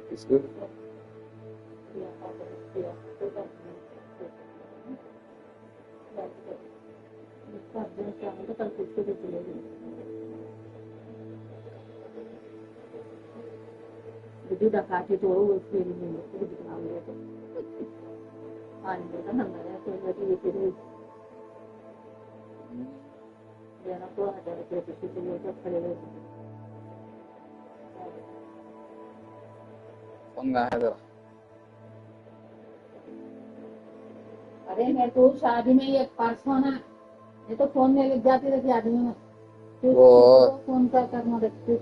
It's good. Jadi udah kasih tuh film ini itu di dalam itu. Itu kan namanya tuh jadi itu. Ya aku ada repetisi itu pada phone कहाँ है तेरा? अरे मैं तो शादी में एक पर्स होना ये तो फोन में लग जाती रहती आदमी में वो फोन का करना देखती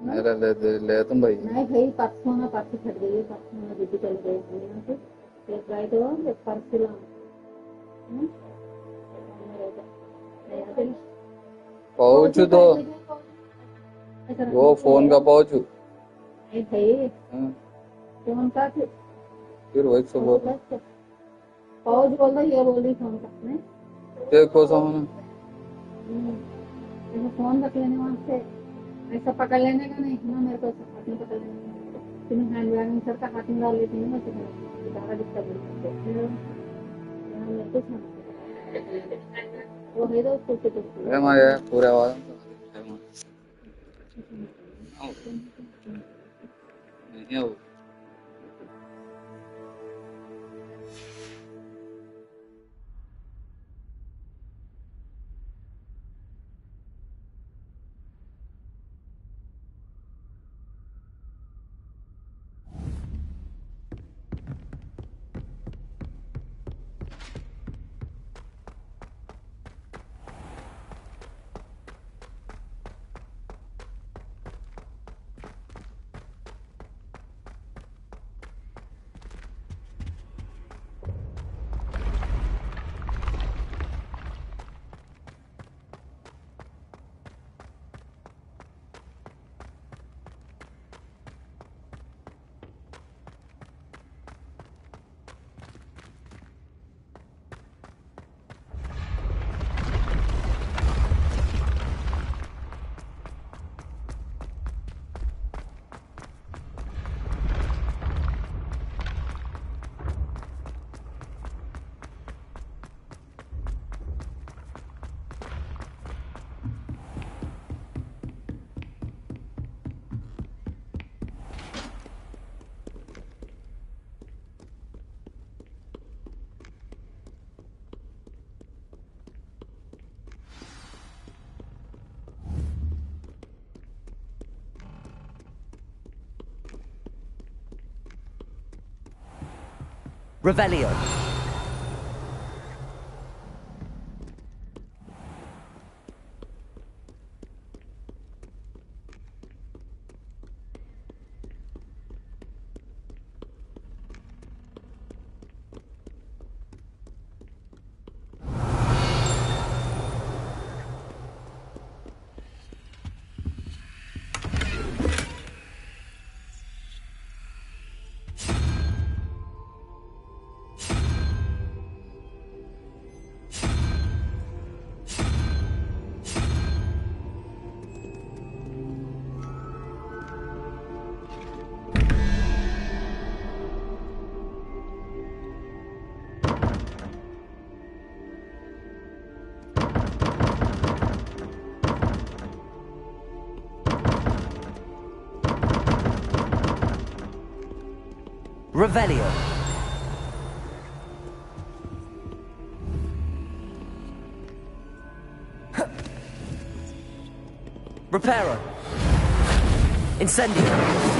मेरा ले तुम भाई नहीं भाई पर्स होना पर्स फट गई पर्स होना दीदी चल गई यहाँ से एक गाय तो एक पर्स सिला पाउच तो वो फोन का पाउच नहीं भाई फोन का फिर वही सब बोल पाउच बोल रहा ये बोल रही फोन का नहीं देखो सामने फोन रख लेने वहाँ से ऐसा पकड़ लेने का नहीं ना मेरे को ऐसा हाथ में पकड़ लेने का तुम्हें हैंड बैग में सर का हाथ में डाल लेती हूँ ना तुम्हें ज़्यादा दिक्कत नहीं वो है तो उसको है माया पूरे आवाज नहीं हो Revelio. Revelio. Reparo. Incendio.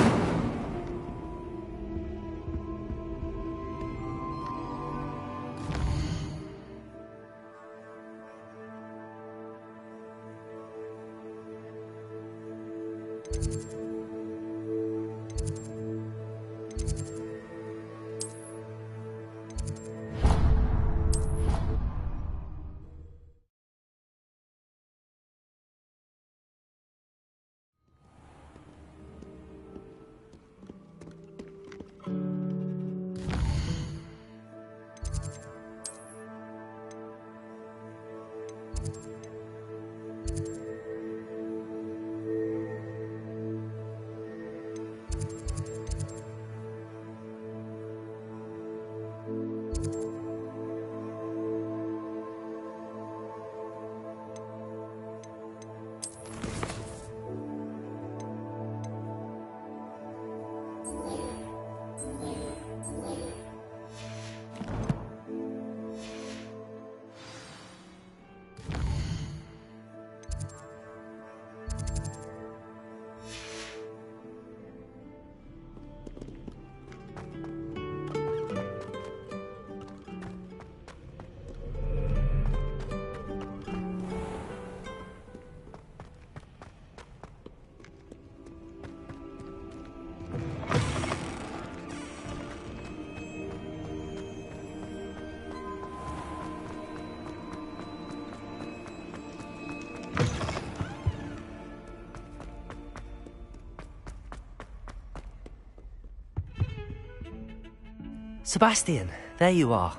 Sebastian, there you are.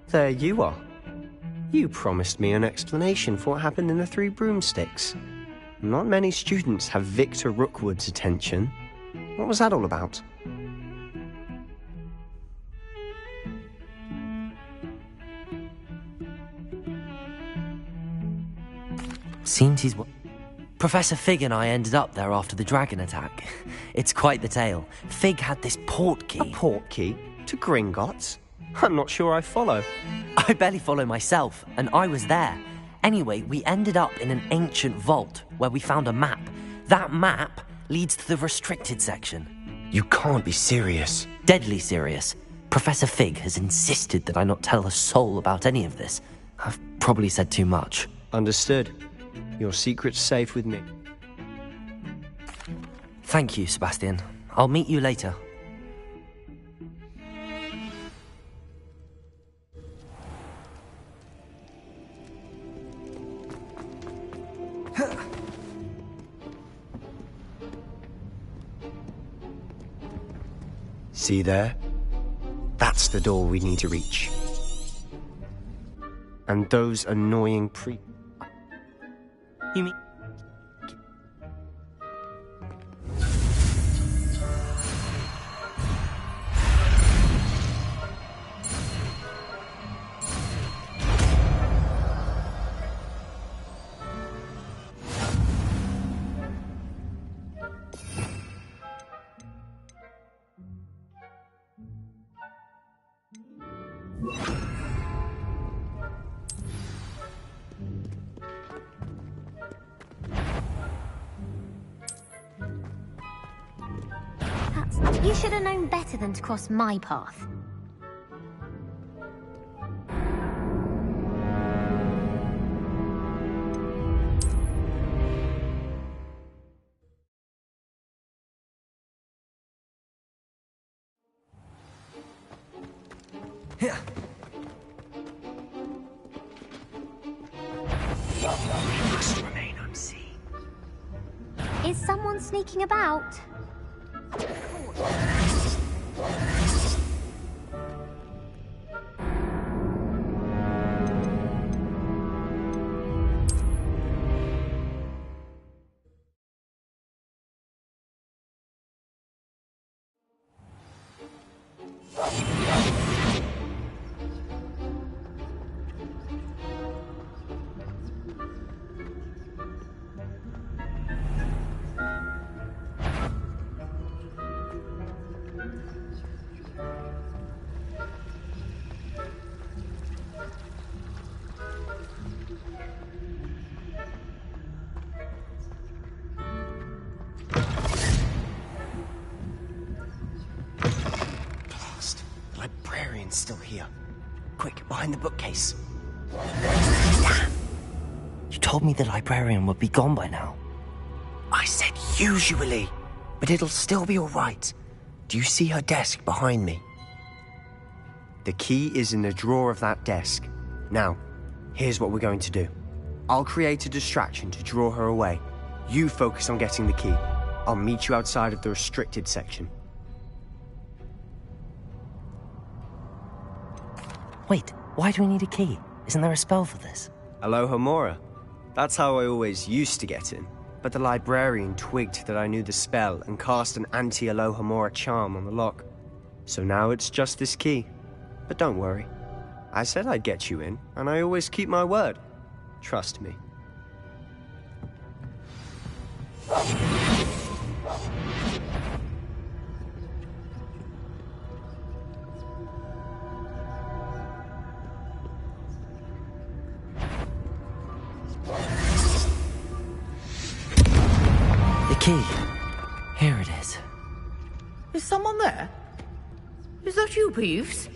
There you are. You promised me an explanation for what happened in the Three Broomsticks. Not many students have Victor Rookwood's attention. What was that all about? Seems he's... Professor Fig and I ended up there after the dragon attack. It's quite the tale. Fig had this port key. A port key? To Gringotts? I'm not sure I follow. I barely follow myself, and I was there. Anyway, we ended up in an ancient vault where we found a map. That map leads to the restricted section. You can't be serious. Deadly serious. Professor Fig has insisted that I not tell a soul about any of this. I've probably said too much. Understood. Your secret's safe with me. Thank you, Sebastian. I'll meet you later. See there? That's the door we need to reach. And those annoying You mean... You should have known better than to cross my path. We must remain unseen. Is someone sneaking about? Still here. Quick, behind the bookcase. Damn! You told me the librarian would be gone by now. I said usually, but it'll still be all right. Do you see her desk behind me? The key is in the drawer of that desk. Now, here's what we're going to do. I'll create a distraction to draw her away. You focus on getting the key. I'll meet you outside of the restricted section. Wait, why do we need a key? Isn't there a spell for this? Alohomora. That's how I always used to get in. But the librarian twigged that I knew the spell and cast an anti-Alohomora charm on the lock. So now it's just this key. But don't worry. I said I'd get you in, and I always keep my word. Trust me. Key. Here it is. Is someone there? Is that you, Peeves?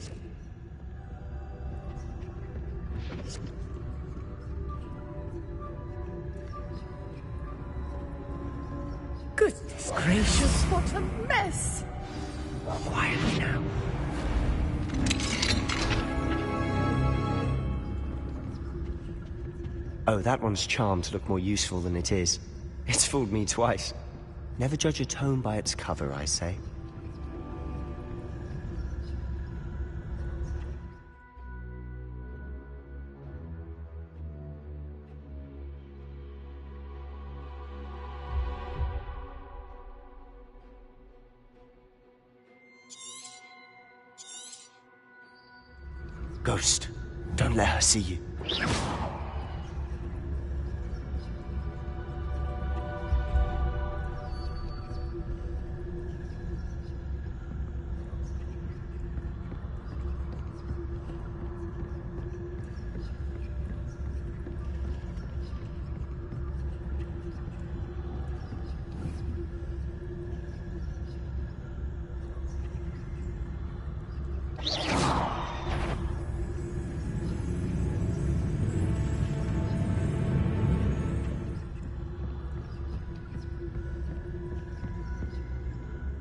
Goodness gracious, what a mess! Quietly now. Oh, that one's charmed to look more useful than it is. It's fooled me twice. Never judge a tome by its cover, I say. Ghost, don't let her see you.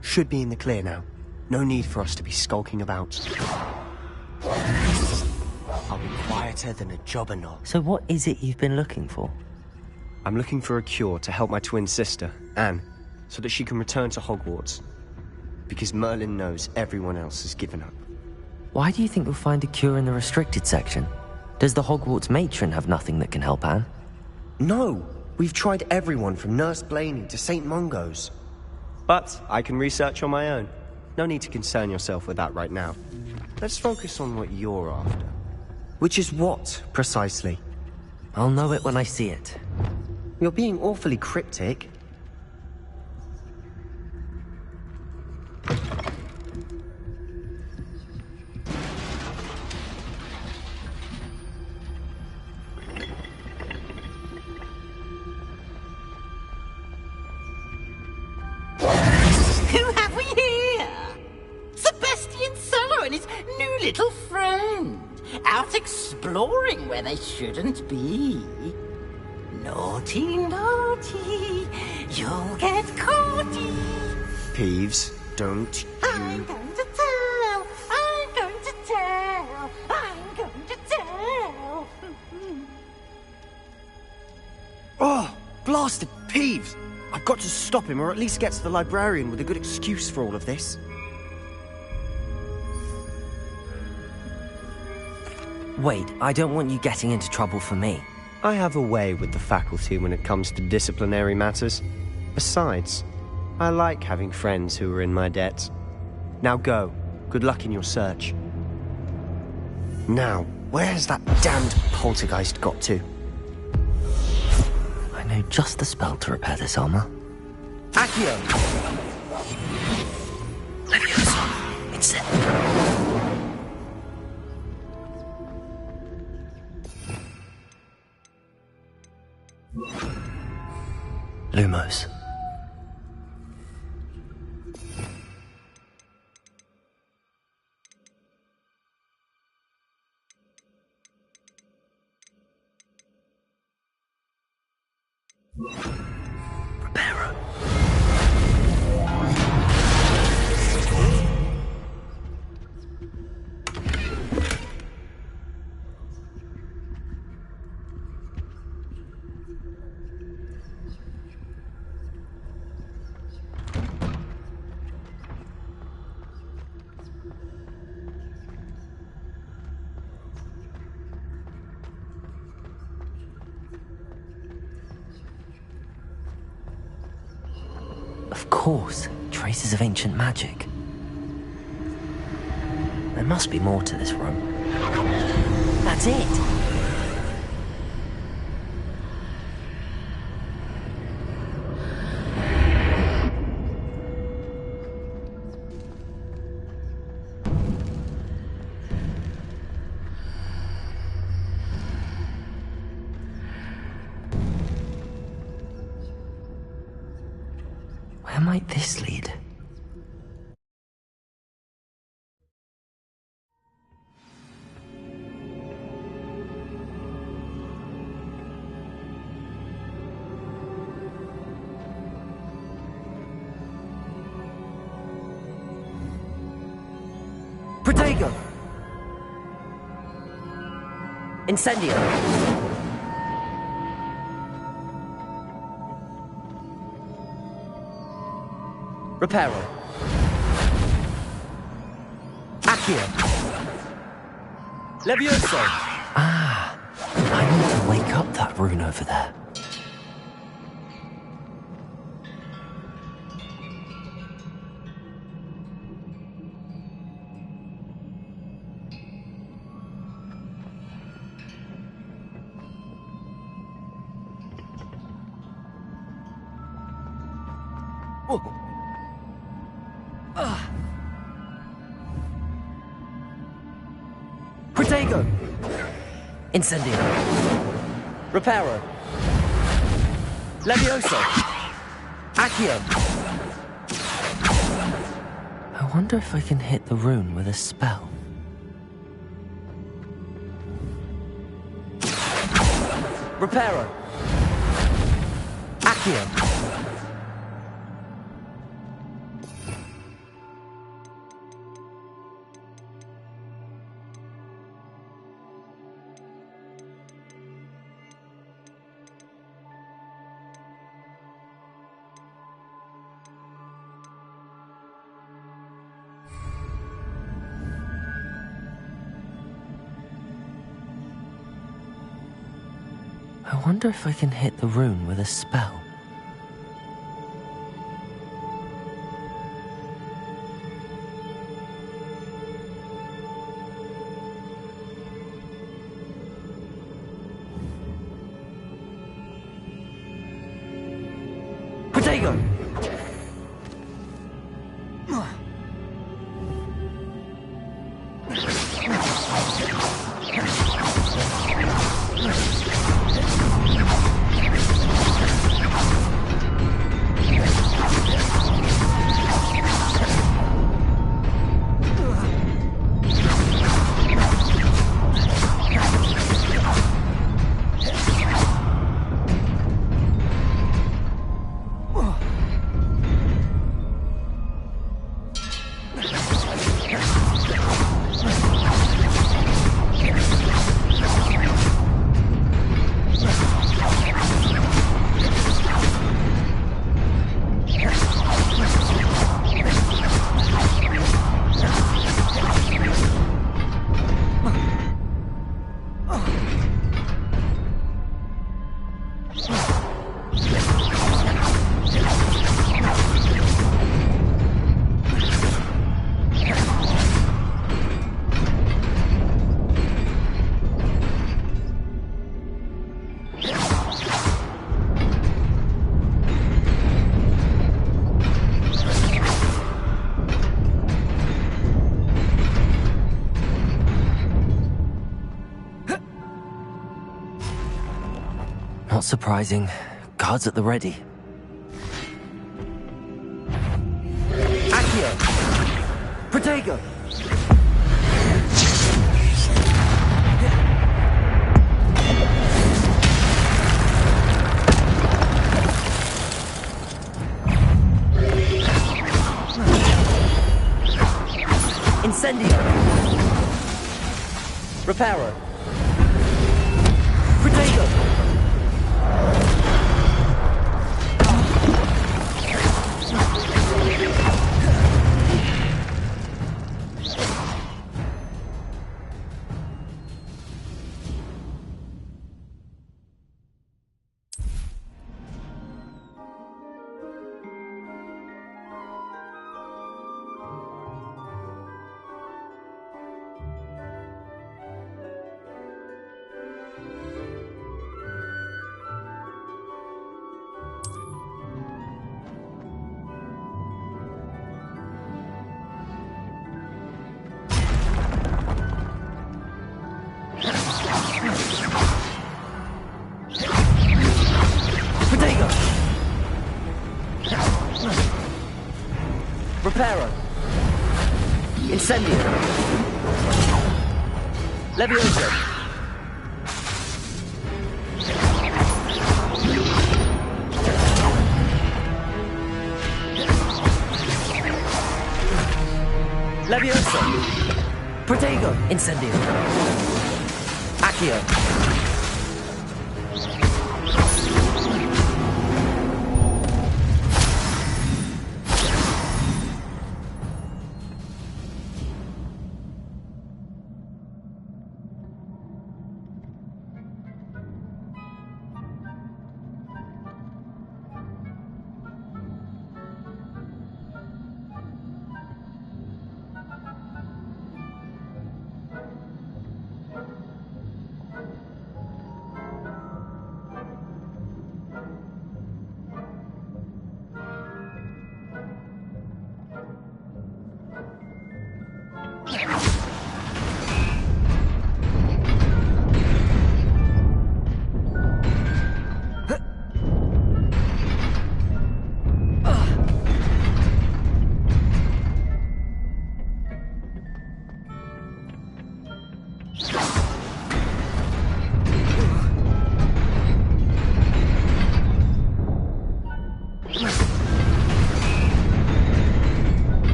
Should be in the clear now. No need for us to be skulking about. I'll be quieter than a jobberknoll. So what is it you've been looking for? I'm looking for a cure to help my twin sister, Anne, so that she can return to Hogwarts. Because Merlin knows everyone else has given up. Why do you think you'll find a cure in the restricted section? Does the Hogwarts matron have nothing that can help Anne? No! We've tried everyone from Nurse Blaney to St. Mungo's. But I can research on my own. No need to concern yourself with that right now. Let's focus on what you're after. Which is what, precisely? I'll know it when I see it. You're being awfully cryptic. Who have we here? Sebastian Sallow and his new little friend. Out exploring where they shouldn't be. Naughty, naughty. You'll get caughty. Peeves, don't you... I'm going to tell. I'm going to tell. I'm going to tell. Oh, blasted Peeves! I've got to stop him, or at least get to the librarian with a good excuse for all of this. Wait, I don't want you getting into trouble for me. I have a way with the faculty when it comes to disciplinary matters. Besides, I like having friends who are in my debt. Now go. Good luck in your search. Now, where's that damned poltergeist got to? I know just the spell to repair this armor. Accio! Leviosa! It's it. Lumos. Reparo. Of course, traces of ancient magic. There must be more to this room. That's it! Where might this lead? Protego! Incendio! Reparo. Accio. Levioso. Ah, I need to wake up that rune over there. Protego! Incendio. Reparo. Levioso. Accio. I wonder if I can hit the rune with a spell. Reparo. Accio. I wonder if I can hit the rune with a spell. Protego! Not surprising. Guards at the ready. Accio! Protego! Incendio! Reparo! Protego! Reparo. Incendio. Levioso. Levioso. Protego. Incendio. Accio.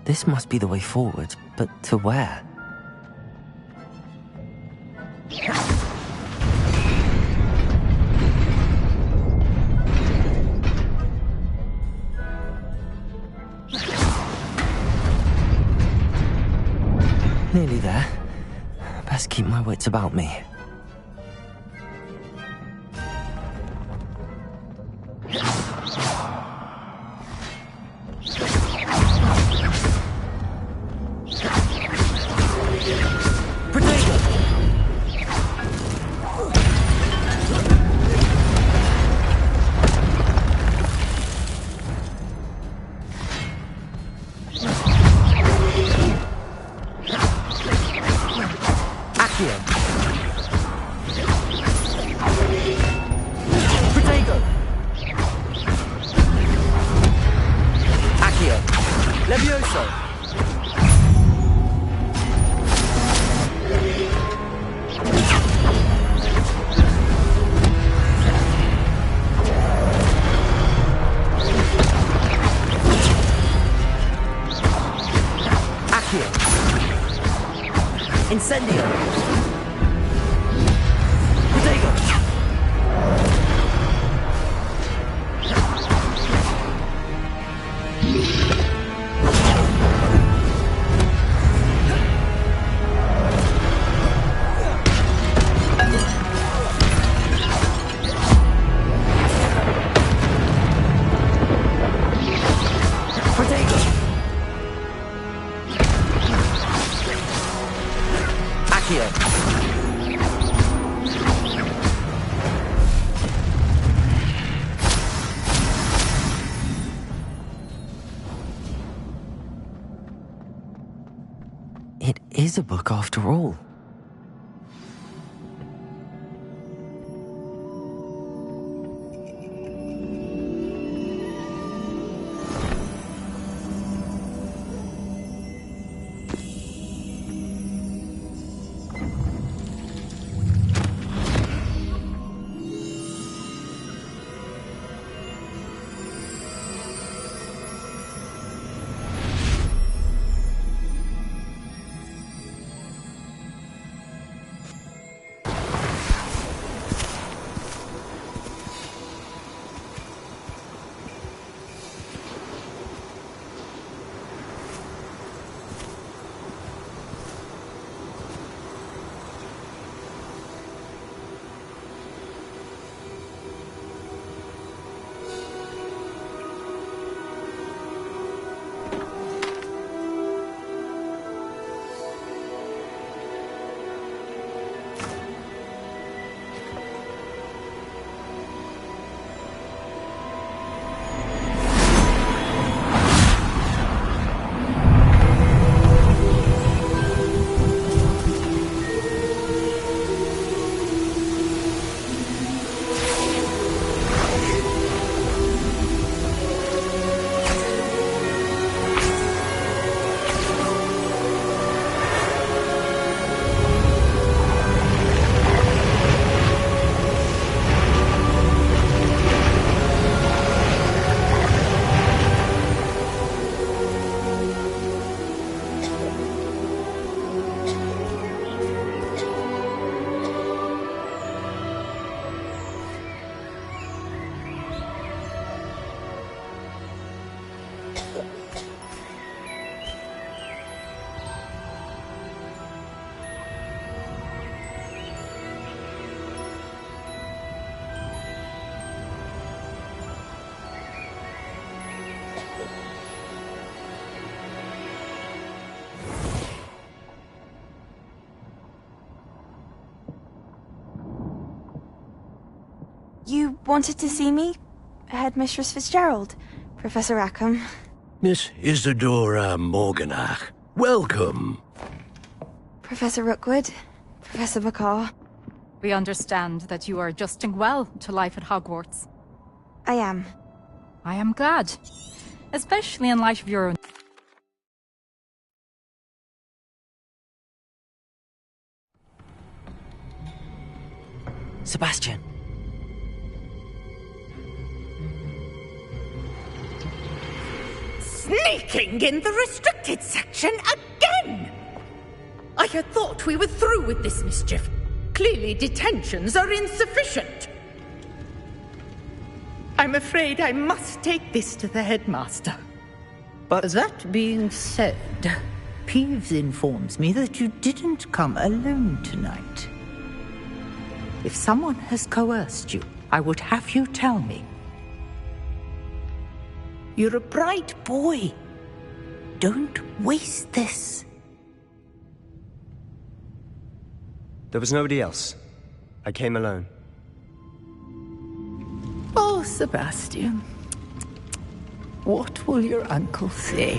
This must be the way forward, but to where? Nearly there. Best keep my wits about me. Incendio! Protego! It is a book after all. You wanted to see me? Headmistress Fitzgerald, Professor Rackham. Miss Isadora Morganach, welcome. Professor Rookwood, Professor McCaw. We understand that you are adjusting well to life at Hogwarts. I am. I am glad, especially in light of your own... Sebastian. Sneaking in the restricted section again! I had thought we were through with this mischief. Clearly detentions are insufficient. I'm afraid I must take this to the headmaster. But that being said, Peeves informs me that you didn't come alone tonight. If someone has coerced you, I would have you tell me. You're a bright boy. Don't waste this. There was nobody else. I came alone. Oh, Sebastian. What will your uncle say?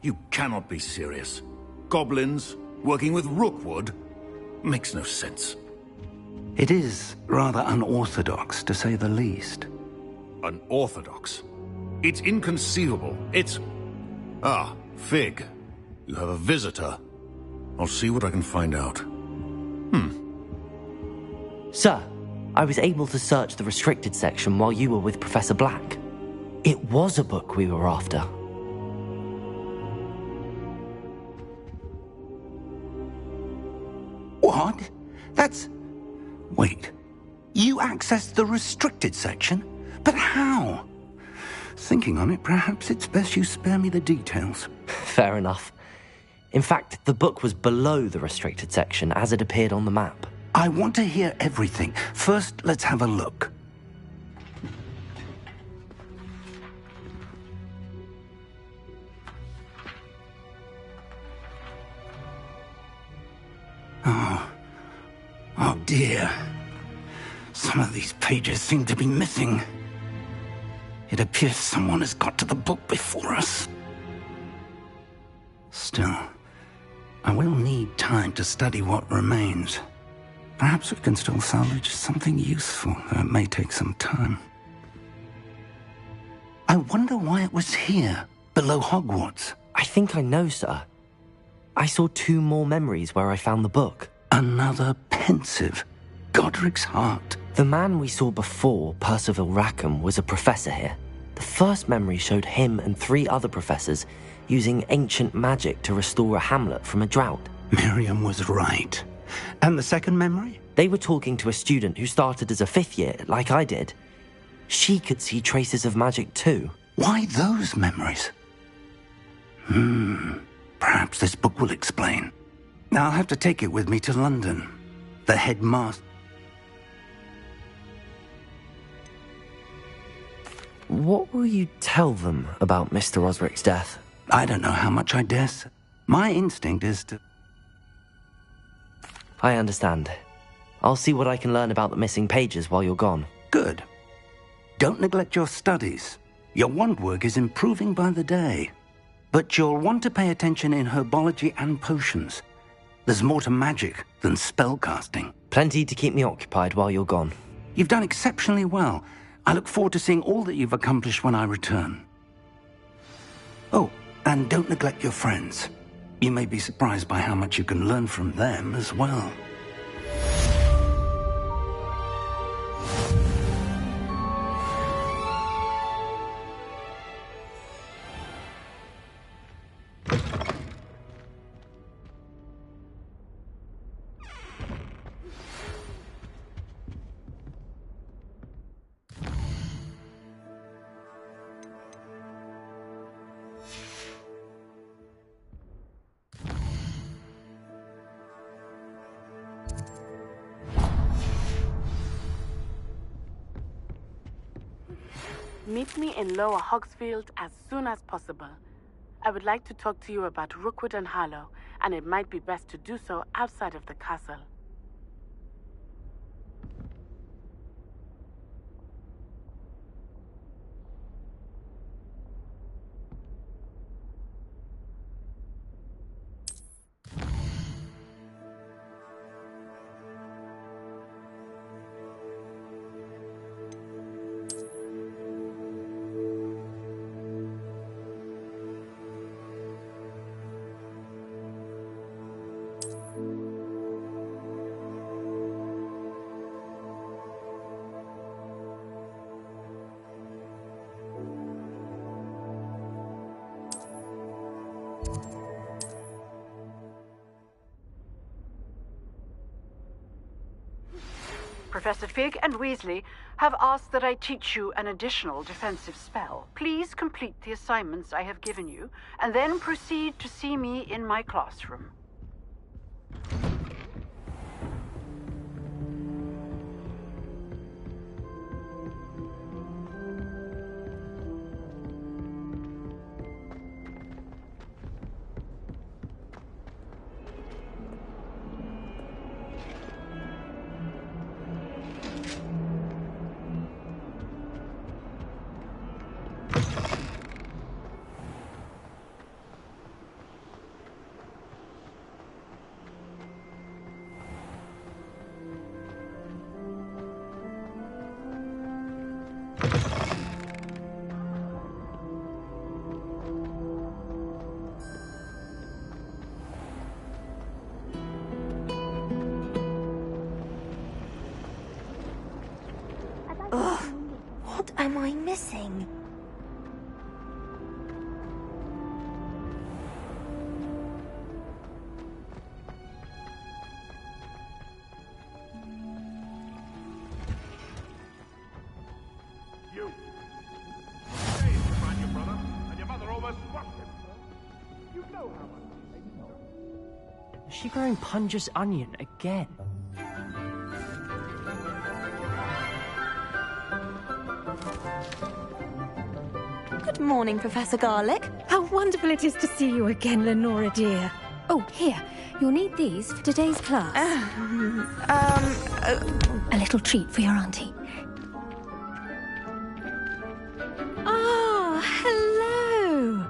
You cannot be serious. Goblins working with Rookwood? Makes no sense. It is rather unorthodox, to say the least. Unorthodox? It's inconceivable. It's... Ah, Fig. You have a visitor. I'll see what I can find out. Sir, I was able to search the restricted section while you were with Professor Black. It was a book we were after. What? That's... Wait. You accessed the restricted section? But how? Thinking on it, perhaps it's best you spare me the details. Fair enough. In fact, the book was below the restricted section as it appeared on the map. I want to hear everything. First, let's have a look. Oh dear. Some of these pages seem to be missing. It appears someone has got to the book before us. Still, I will need time to study what remains. Perhaps we can still salvage something useful, though it may take some time. I wonder why it was here, below Hogwarts. I think I know, sir. I saw 2 more memories where I found the book. Another pensive. Godric's heart. The man we saw before, Percival Rackham, was a professor here. The first memory showed him and 3 other professors using ancient magic to restore a hamlet from a drought. Miriam was right. And the second memory? They were talking to a student who started as a 5th year, like I did. She could see traces of magic too. Why those memories? Perhaps this book will explain. Now I'll have to take it with me to London. The headmaster... What will you tell them about Mr. Osric's death? I don't know how much I dare say. My instinct is to... I understand. I'll see what I can learn about the missing pages while you're gone. Good. Don't neglect your studies. Your wand work is improving by the day. But you'll want to pay attention in herbology and potions. There's more to magic than spellcasting. Plenty to keep me occupied while you're gone. You've done exceptionally well. I look forward to seeing all that you've accomplished when I return. Oh, and don't neglect your friends. You may be surprised by how much you can learn from them as well. Meet me in Lower Hogsfield as soon as possible. I would like to talk to you about Rookwood and Harlow, and it might be best to do so outside of the castle. Professor Fig and Weasley have asked that I teach you an additional defensive spell. Please complete the assignments I have given you, and then proceed to see me in my classroom. What am I missing? Is she growing Punja's onion again? Good morning, Professor Garlick. How wonderful it is to see you again, Lenora dear. Oh, here. You'll need these for today's class. A little treat for your auntie. Ah, hello.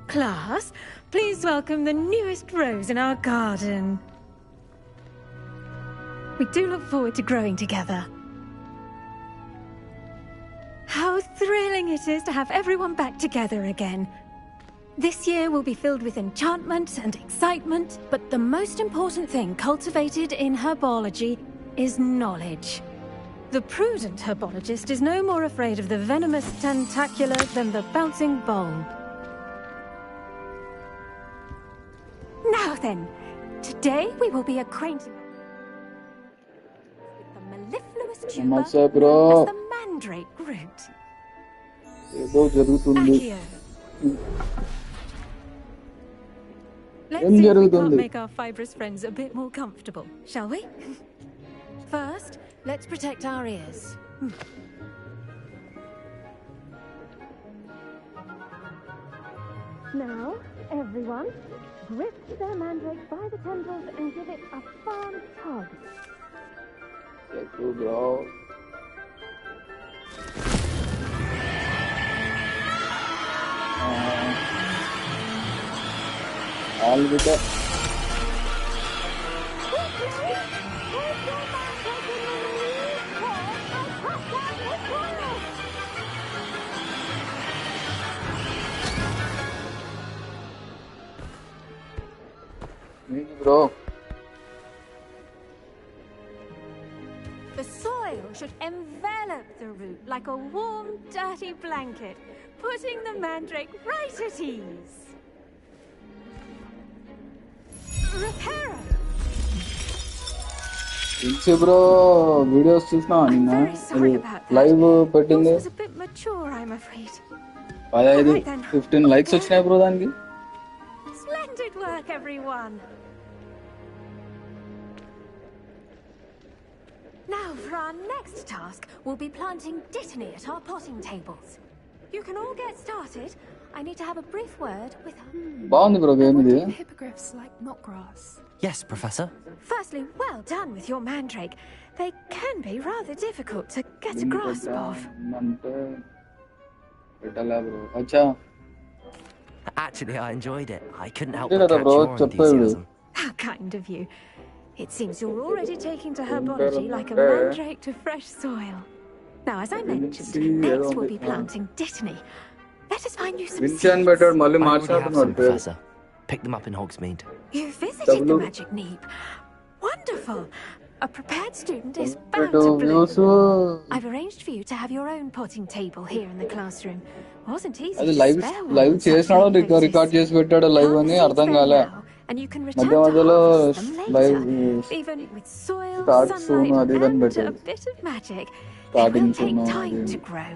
Class, please welcome the newest rose in our garden. We do look forward to growing together. How thrilling it is to have everyone back together again. This year will be filled with enchantment and excitement, but the most important thing cultivated in herbology is knowledge. The prudent herbologist is no more afraid of the venomous tentacular than the bouncing bulb. Now then, today we will be acquainted with the mellifluous tuber known as the mandrake root. Accio. Let's see if we can't make our fibrous friends a bit more comfortable, shall we? First, let's protect our ears. Now, everyone, grip their mandrake by the tendrils and give it a firm tug. Let's go, bro. All with it. Bro. The soil should envelop the root like a warm, dirty blanket, putting the mandrake right at ease. Reparo. Bro, videos చూసినా నిన్న live పెట్టింది Was a bit mature, I'm afraid. 15 likes వచ్చినాయి bro దానికి. Splendid work, everyone. Now, for our next task, we'll be planting dittany at our potting tables. You can all get started. I need to have a brief word with her. బాగుంది bro game ఇది. Hippogriffs like knotgrass. Yes, Professor. Firstly, well done with your mandrake. They can be rather difficult to get a grasp of. Actually, I enjoyed it. I couldn't help but catch your enthusiasm. How kind of you. It seems you're already taking to herbology like a mandrake to fresh soil. Now, as I mentioned, next we'll be planting dittany. Let us find you some seeds. Professor. Pick them up in Hogsmeade. You visited the Magic Neep. Wonderful. A prepared student is bound to bloom. I've arranged for you to have your own potting table here in the classroom. Wasn't easy to spare one. Live చేసినాడో record చేసి పెట్టాడో live అని అర్థం కాలే. And you can return to harvest them later. Even with soil, sunlight, and a bit of magic, it will take time to grow.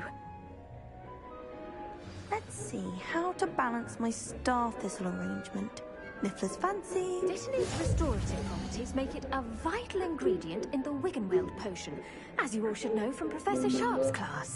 Let's see how to balance my star thistle arrangement. Niffler's fancy. Dittany's restorative properties make it a vital ingredient in the Wiggenweld potion, as you all should know from Professor Sharp's class.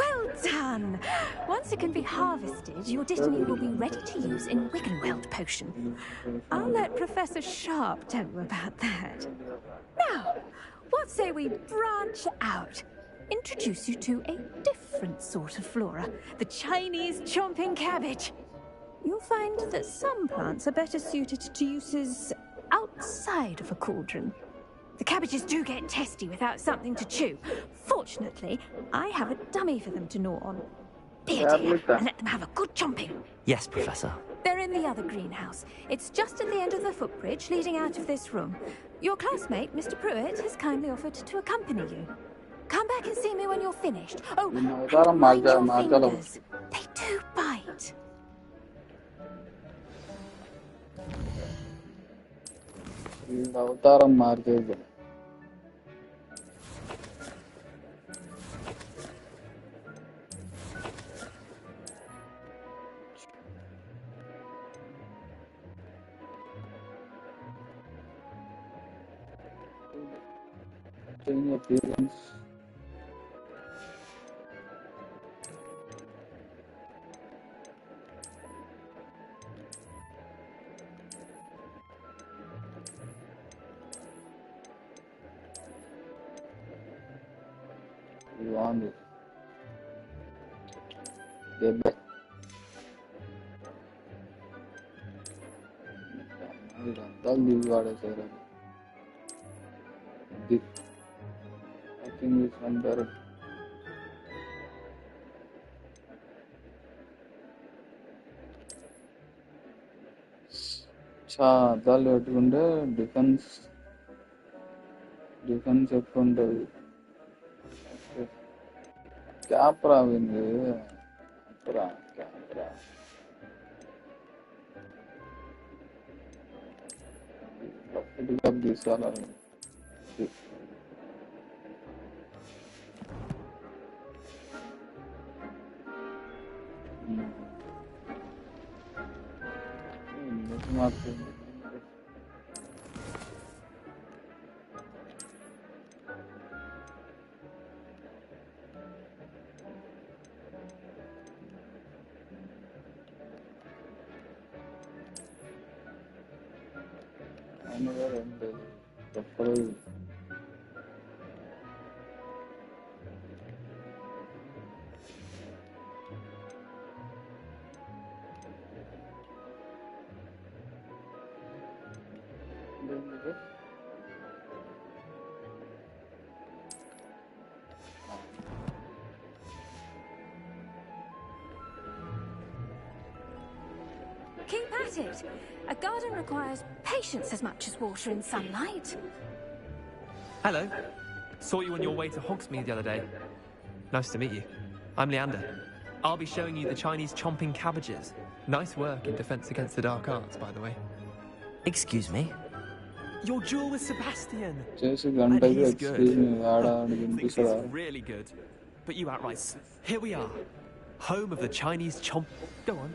Well done! Once it can be harvested, your dittany will be ready to use in Wiggenweld potion. I'll let Professor Sharp tell you about that. Now, what say we branch out? Introduce you to a different sort of flora, the Chinese chomping cabbage. You'll find that some plants are better suited to uses outside of a cauldron. The cabbages do get testy without something to chew. Fortunately, I have a dummy for them to gnaw on. Be a dear and let them have a good chomping. Yes, Professor. They're in the other greenhouse. It's just at the end of the footbridge leading out of this room. Your classmate, Mr. Pruitt, has kindly offered to accompany you. Come back and see me when you're finished. Oh, and mind your fingers. They do bite. వీళ్ళ అవతారం మార్చేది. Change appearance. We want it. Get back. I think it's under. అద్దాలు పెట్టుకుంటే defence ఎక్కువ ఉంటుంది. Cap రావింది cap తీసుకోవాలి. Keep at it. A garden requires patience as much as water and sunlight. Hello. Saw you on your way to Hogsmeade the other day. Nice to meet you. I'm Leander. I'll be showing you the Chinese chomping cabbages. Nice work in Defense Against the Dark Arts, by the way. Excuse me? Your duel with Sebastian. He's good. Thinks he's really good. But you outright. Here we are. Home of the Chinese chomp. Go on.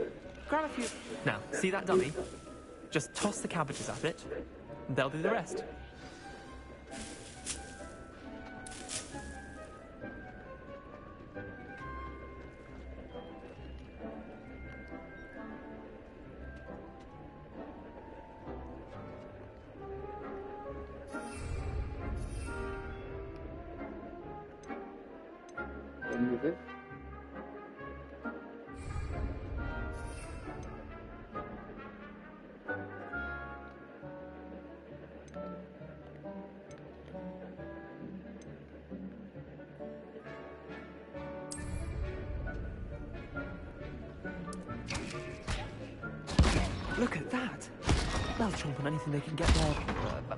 Grab a few. Now, see that dummy? Just toss the cabbages at it, and they'll do the rest. Look at that! They'll chomp on anything they can get their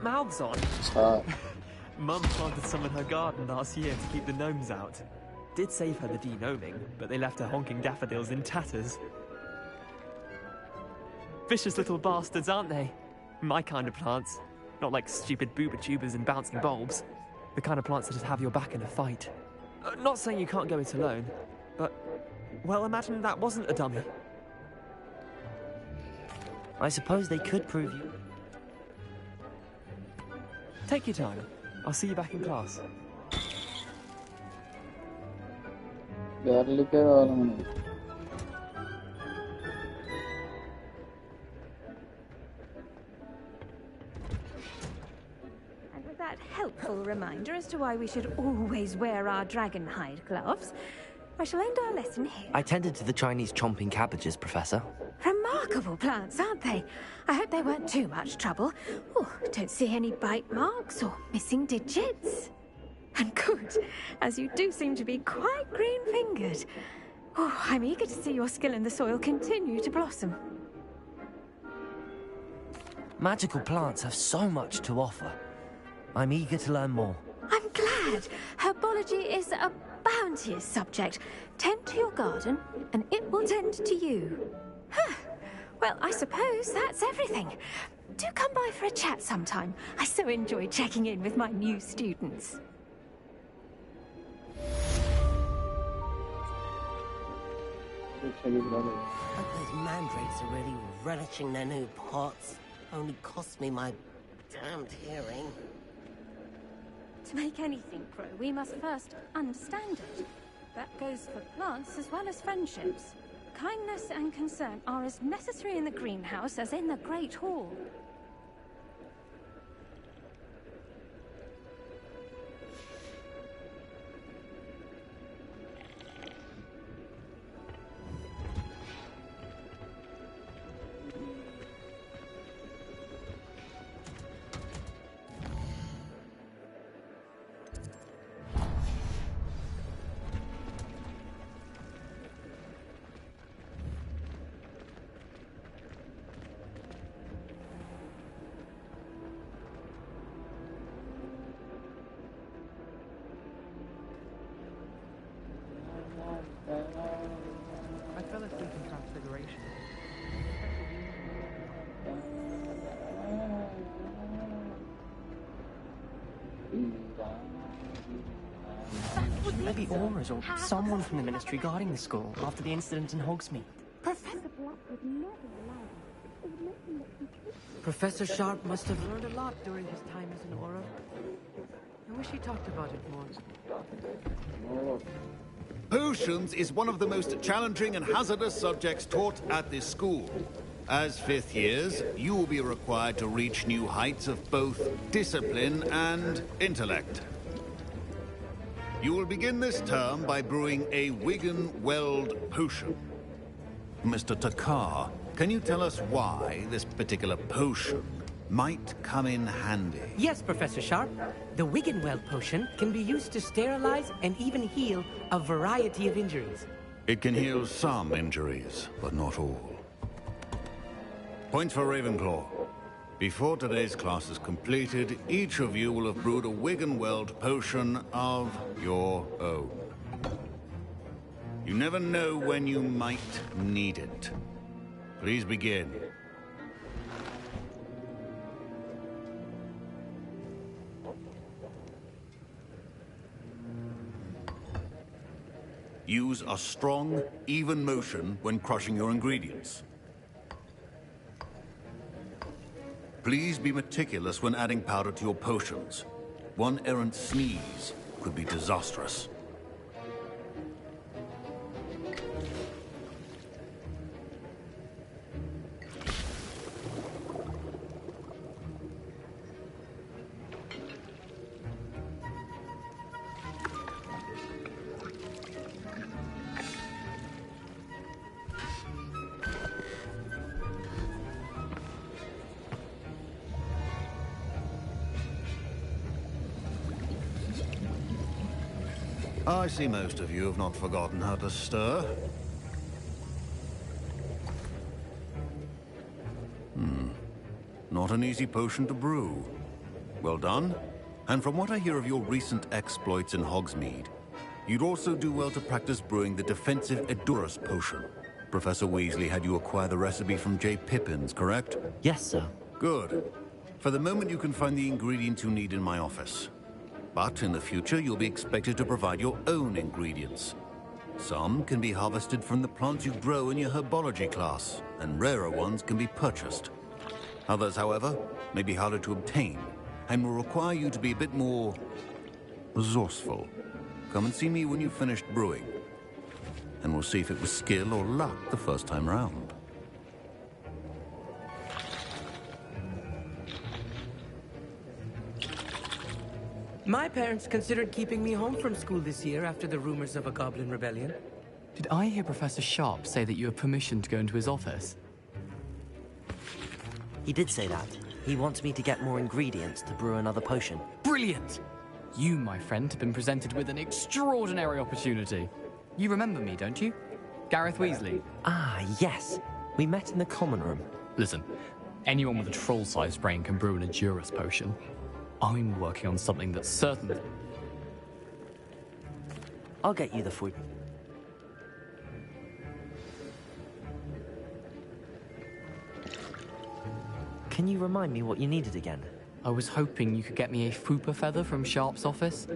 mouths on. Mum planted some in her garden last year to keep the gnomes out. Did save her the de-gnoming, but they left her honking daffodils in tatters. Vicious little bastards, aren't they? My kind of plants. Not like stupid booba tubers and bouncing bulbs. The kind of plants that just have your back in a fight. Not saying you can't go it alone, but... well, imagine that wasn't a dummy. I suppose they could prove you. Take your time. I'll see you back in class. And with that helpful reminder as to why we should always wear our dragon hide gloves, I shall end our lesson here. I tended to the Chinese chomping cabbages, Professor. Remarkable plants, aren't they? I hope they weren't too much trouble. Oh, don't see any bite marks or missing digits. And good, as you do seem to be quite green-fingered. Oh, I'm eager to see your skill in the soil continue to blossom. Magical plants have so much to offer. I'm eager to learn more. I'm glad. Herbology is a bounteous subject. Tend to your garden, and it will tend to you. Well, I suppose that's everything. Do come by for a chat sometime. I so enjoy checking in with my new students. Those mandrakes are really relishing their new pots. Only cost me my damned hearing. To make anything grow, we must first understand it. That goes for plants as well as friendships. Kindness and concern are as necessary in the greenhouse as in the Great Hall. I fell asleep in Transfiguration. Maybe Aura's or someone from the Ministry guarding the school after the incident in Hogsmeade. Professor Sharp must have learned a lot during his time as an Aura. I wish he talked about it more. Potions is one of the most challenging and hazardous subjects taught at this school. As fifth years, you will be required to reach new heights of both discipline and intellect. You will begin this term by brewing a Wigan-Weld potion. Mr. Takar, can you tell us why this particular potion might come in handy? Yes, Professor Sharp. The Wiggenweld potion can be used to sterilize and even heal a variety of injuries. It can heal some injuries, but not all. Point for Ravenclaw. Before today's class is completed, each of you will have brewed a Wiggenweld potion of your own. You never know when you might need it. Please begin. Use a strong, even motion when crushing your ingredients. Please be meticulous when adding powder to your potions. One errant sneeze could be disastrous. I see most of you have not forgotten how to stir. Not an easy potion to brew. Well done. And from what I hear of your recent exploits in Hogsmeade, you'd also do well to practice brewing the defensive Edurus potion. Professor Weasley had you acquire the recipe from J. Pippins, correct? Yes, sir. Good. For the moment, you can find the ingredients you need in my office. But in the future, you'll be expected to provide your own ingredients. Some can be harvested from the plants you grow in your herbology class, and rarer ones can be purchased. Others, however, may be harder to obtain, and will require you to be a bit more resourceful. Come and see me when you've finished brewing, and we'll see if it was skill or luck the first time round. My parents considered keeping me home from school this year after the rumors of a goblin rebellion. Did I hear Professor Sharp say that you have permission to go into his office? He did say that. He wants me to get more ingredients to brew another potion. Brilliant! You, my friend, have been presented with an extraordinary opportunity. You remember me, don't you? Gareth Weasley. Ah, yes. We met in the common room. Listen, anyone with a troll-sized brain can brew an Edurus potion. I'm working on something that's certain. I'll get you the fruit. Can you remind me what you needed again? I was hoping you could get me a Fupa feather from Sharp's office.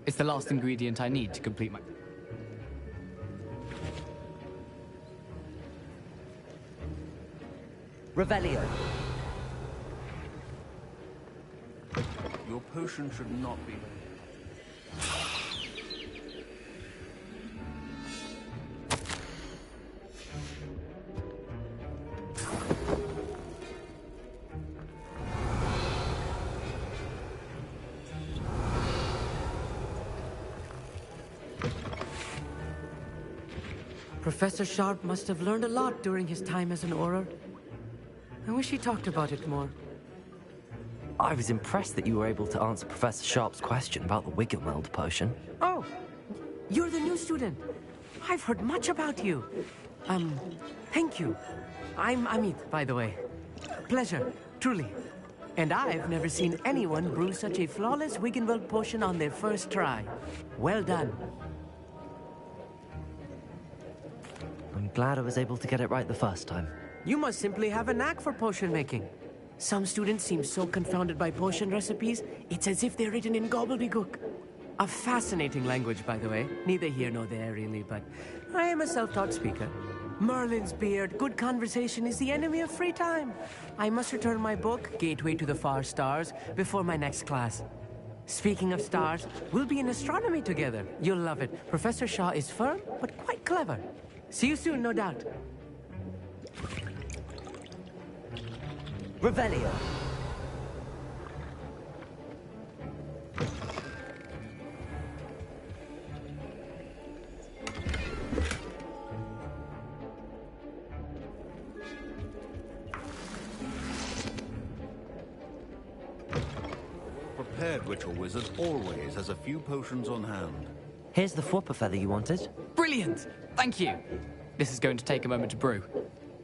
It's the last ingredient I need to complete my... Revelio. Your potion should not be... Professor Sharp must have learned a lot during his time as an Auror. I wish he talked about it more. I was impressed that you were able to answer Professor Sharp's question about the Wiggenweld potion. Oh, you're the new student. I've heard much about you. Thank you. I'm Amit, by the way. Pleasure, truly. And I've never seen anyone brew such a flawless Wiggenweld potion on their first try. Well done. I'm glad I was able to get it right the first time. You must simply have a knack for potion making. Some students seem so confounded by potion recipes, it's as if they're written in gobbledygook. A fascinating language, by the way. Neither here nor there, really, but I am a self-taught speaker. Merlin's beard, good conversation is the enemy of free time. I must return my book, Gateway to the Far Stars, before my next class. Speaking of stars, we'll be in astronomy together. You'll love it. Professor Shaw is firm, but quite clever. See you soon, no doubt. Revelio. Prepared ritual wizard always has a few potions on hand. Here's the Fwooper feather you wanted. Brilliant! Thank you! This is going to take a moment to brew.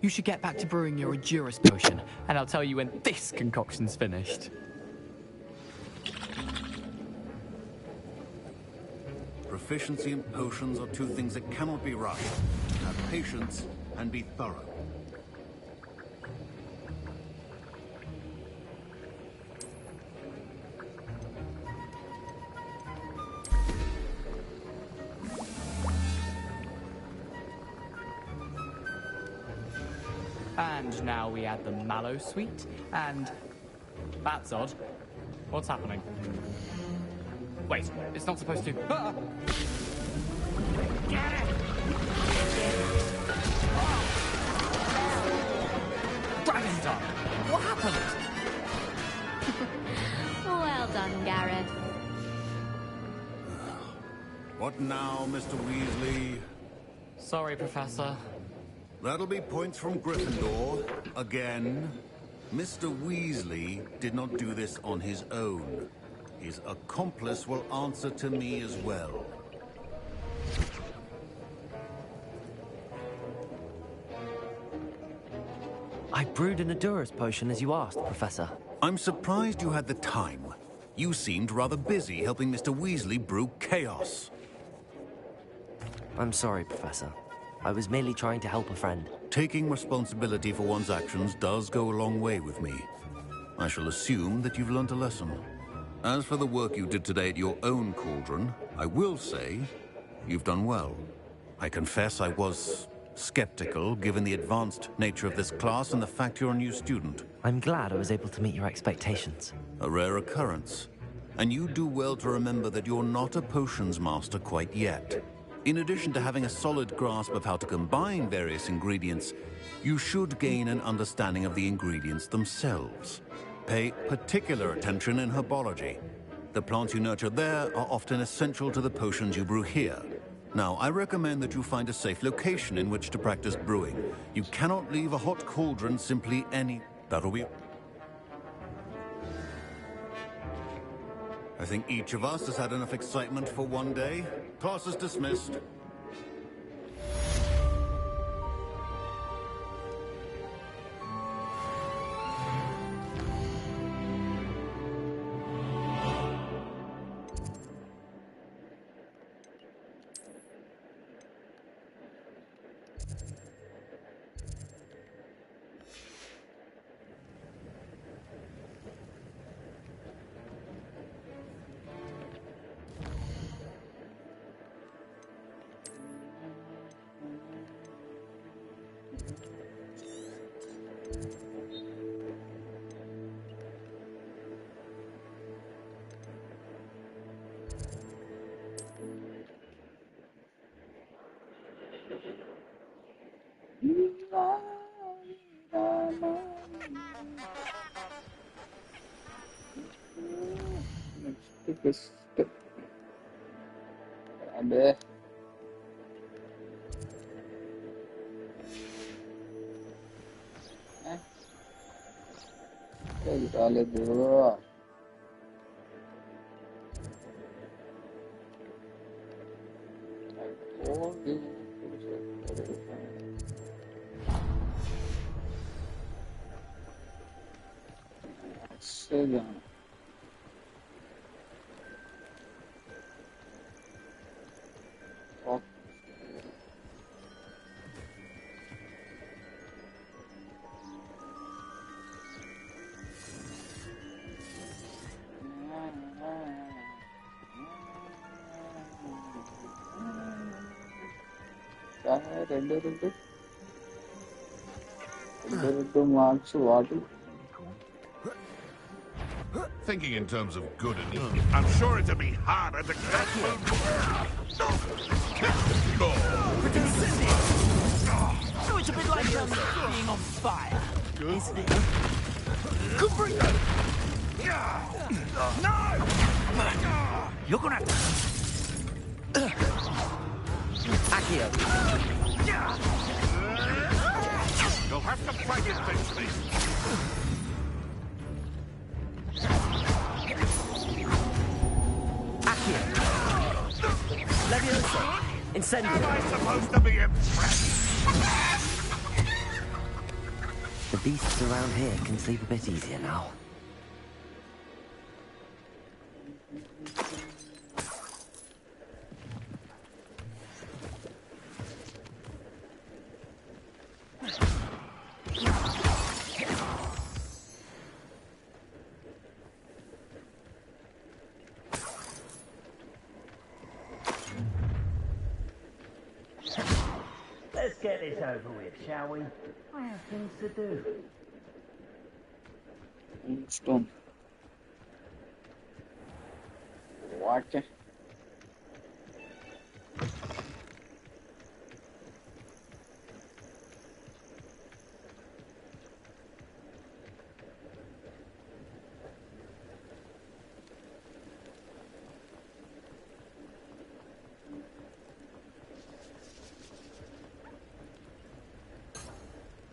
You should get back to brewing your Endurus potion, and I'll tell you when this concoction's finished. Proficiency in potions are two things that cannot be rushed. Have patience and be thorough. And now we add the mallow sweet, and... That's odd. What's happening? Wait, it's not supposed to... Ah! Dragon Dog! What happened? Well done, Gareth. What now, Mr. Weasley? Sorry, Professor. That'll be points from Gryffindor. Again. Mr. Weasley did not do this on his own. His accomplice will answer to me as well. I brewed an Endurus potion as you asked, Professor. I'm surprised you had the time. You seemed rather busy helping Mr. Weasley brew chaos. I'm sorry, Professor. I was merely trying to help a friend. Taking responsibility for one's actions does go a long way with me. I shall assume that you've learnt a lesson. As for the work you did today at your own cauldron, I will say you've done well. I confess I was skeptical, given the advanced nature of this class and the fact you're a new student. I'm glad I was able to meet your expectations. A rare occurrence. And you do well to remember that you're not a potions master quite yet. In addition to having a solid grasp of how to combine various ingredients, you should gain an understanding of the ingredients themselves. Pay particular attention in herbology. The plants you nurture there are often essential to the potions you brew here. Now, I recommend that you find a safe location in which to practice brewing. You cannot leave a hot cauldron simply any... That'll be... I think each of us has had enough excitement for one day. Class is dismissed. twist. Abe. Raaledu. Two marks. What? Thinking in terms of good and evil, I'm sure it'd be harder to catch food. So it's a bit like being on fire, isn't it? Good break. No! You're gonna have to... Accio. You'll have to fight it eventually. Accio. Leviosa. Incendio. Am I supposed to be impressed? The beasts around here can sleep a bit easier now. Let's get this over with, shall we? I have things to do. Stone. What?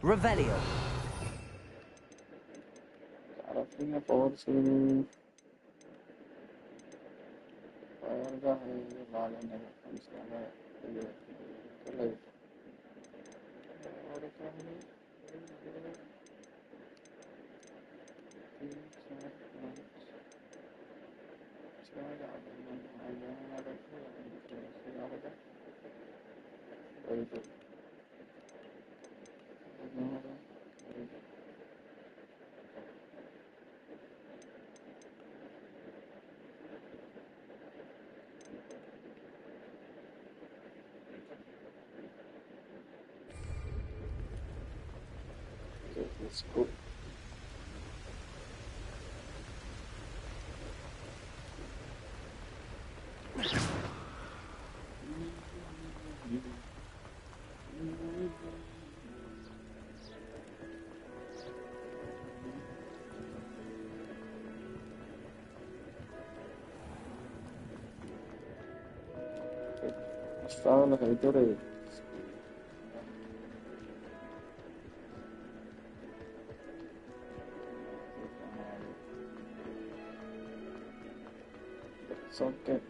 Revelio. Carafina power से power का है लाल है इसका है ये light और क्या है Let's go. Estaba la editora de socket.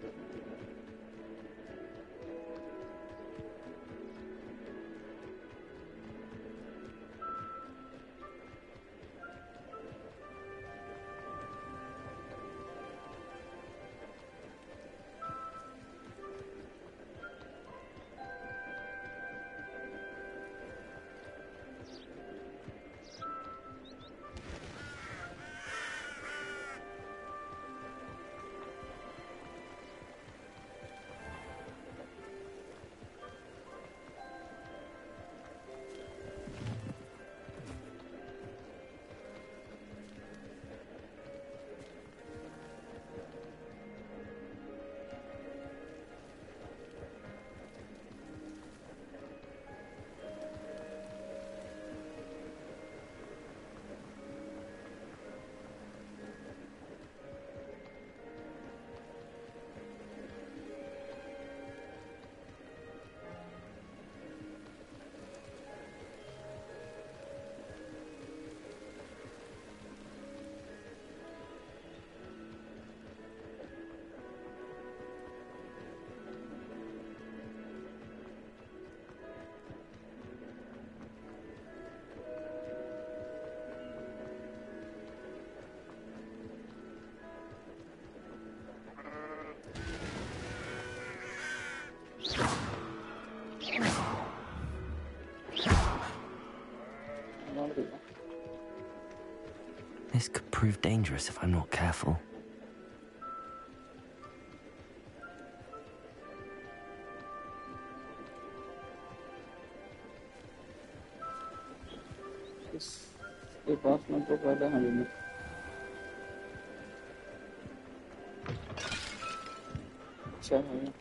This could prove dangerous if I'm not careful. इसके पास में तो पहले हमें अच्छा है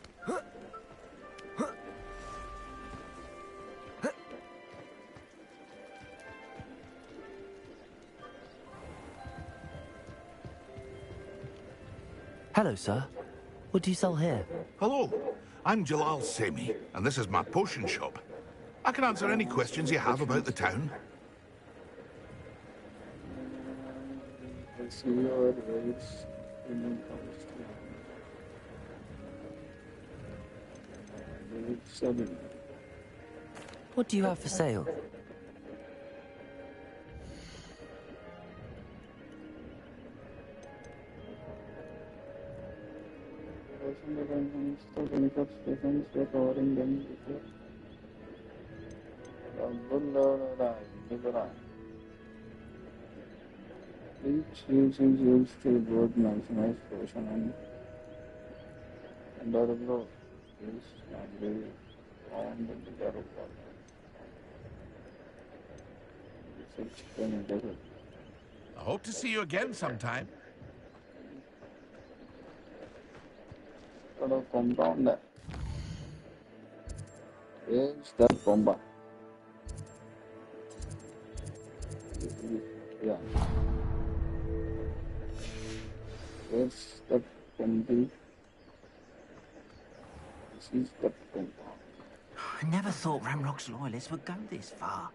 Hello, sir. What do you sell here? Hello, I'm Jalal Semi, and this is my potion shop. I can answer any questions you have about the town. What do you have for sale? Each use is used to both maximize potion and durable use and be on the durable. I hope to see you again sometime. Got a compound there. Where's that compound? Yeah. Where's that compound? This is that compound. I never thought Ramrock's loyalists would go this far.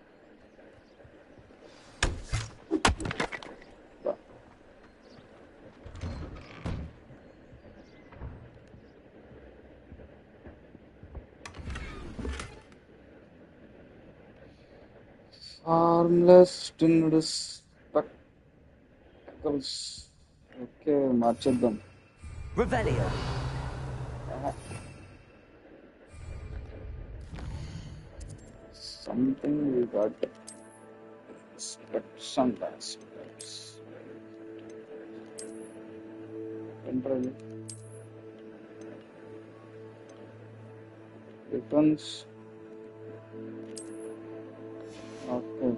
Harmless tinged spectacles. Okay, match them. Revelio. Something we got. Sunglasses. Temporary. Returns. Okay.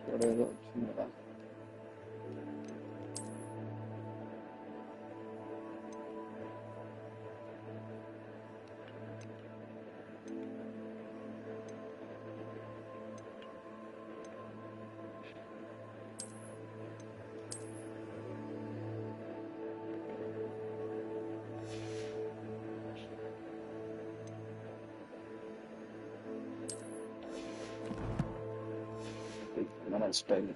Whatever. Style.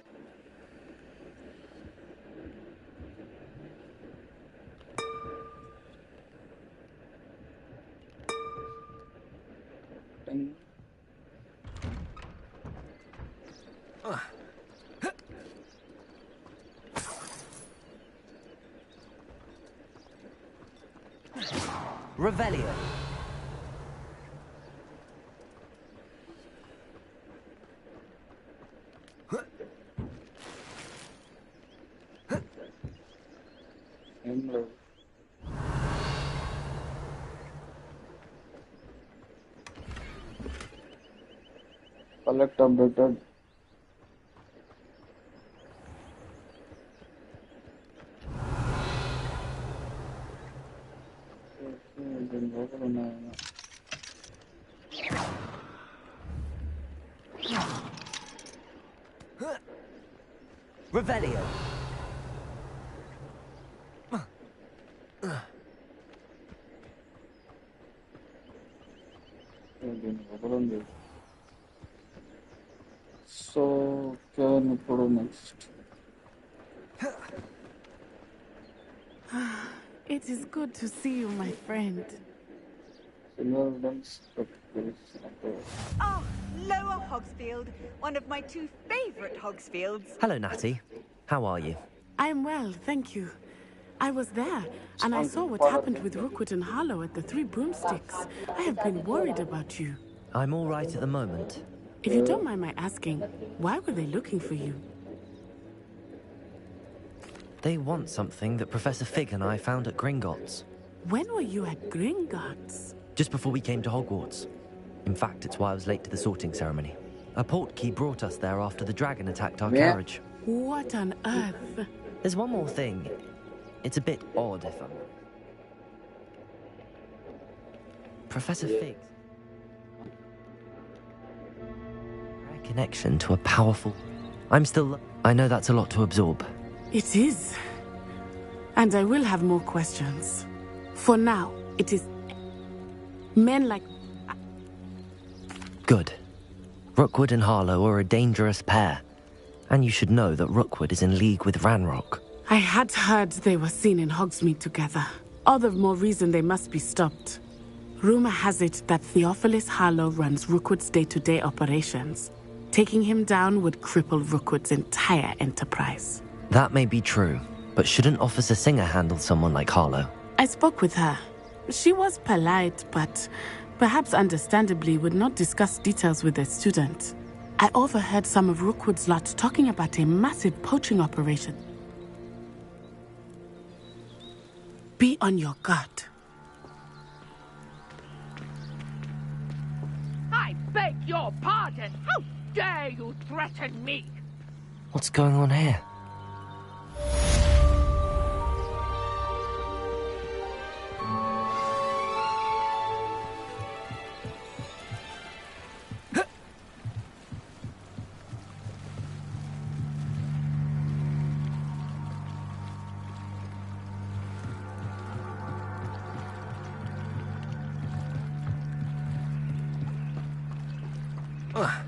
Revelio. Collect updated. Revelio. So, can we put next? It is good to see you, my friend. Ah, Lower Hogsfield, one of my two favorite Hogsfields. Hello, Natty. How are you? I am well, thank you. I was there, and I saw what happened with Rookwood and Harlow at the Three Broomsticks. I have been worried about you. I'm all right at the moment. If you don't mind my asking, why were they looking for you? They want something that Professor Fig and I found at Gringotts. When were you at Gringotts? Just before we came to Hogwarts. In fact, it's why I was late to the sorting ceremony. A portkey brought us there after the dragon attacked our carriage. What on earth? There's one more thing. It's a bit odd if I'm... Professor Fig's connection to a powerful... I know that's a lot to absorb. It is. And I will have more questions. For now, it is... men like... Good. Rookwood and Harlow are a dangerous pair. And you should know that Rookwood is in league with Ranrock. I had heard they were seen in Hogsmeade together. All the more reason they must be stopped. Rumor has it that Theophilus Harlow runs Rookwood's day-to-day operations. Taking him down would cripple Rookwood's entire enterprise. That may be true, but shouldn't Officer Singer handle someone like Harlow? I spoke with her. She was polite, but perhaps understandably would not discuss details with a student. I overheard some of Rookwood's lot talking about a massive poaching operation. Be on your guard. I beg your pardon. How dare you threaten me? What's going on here?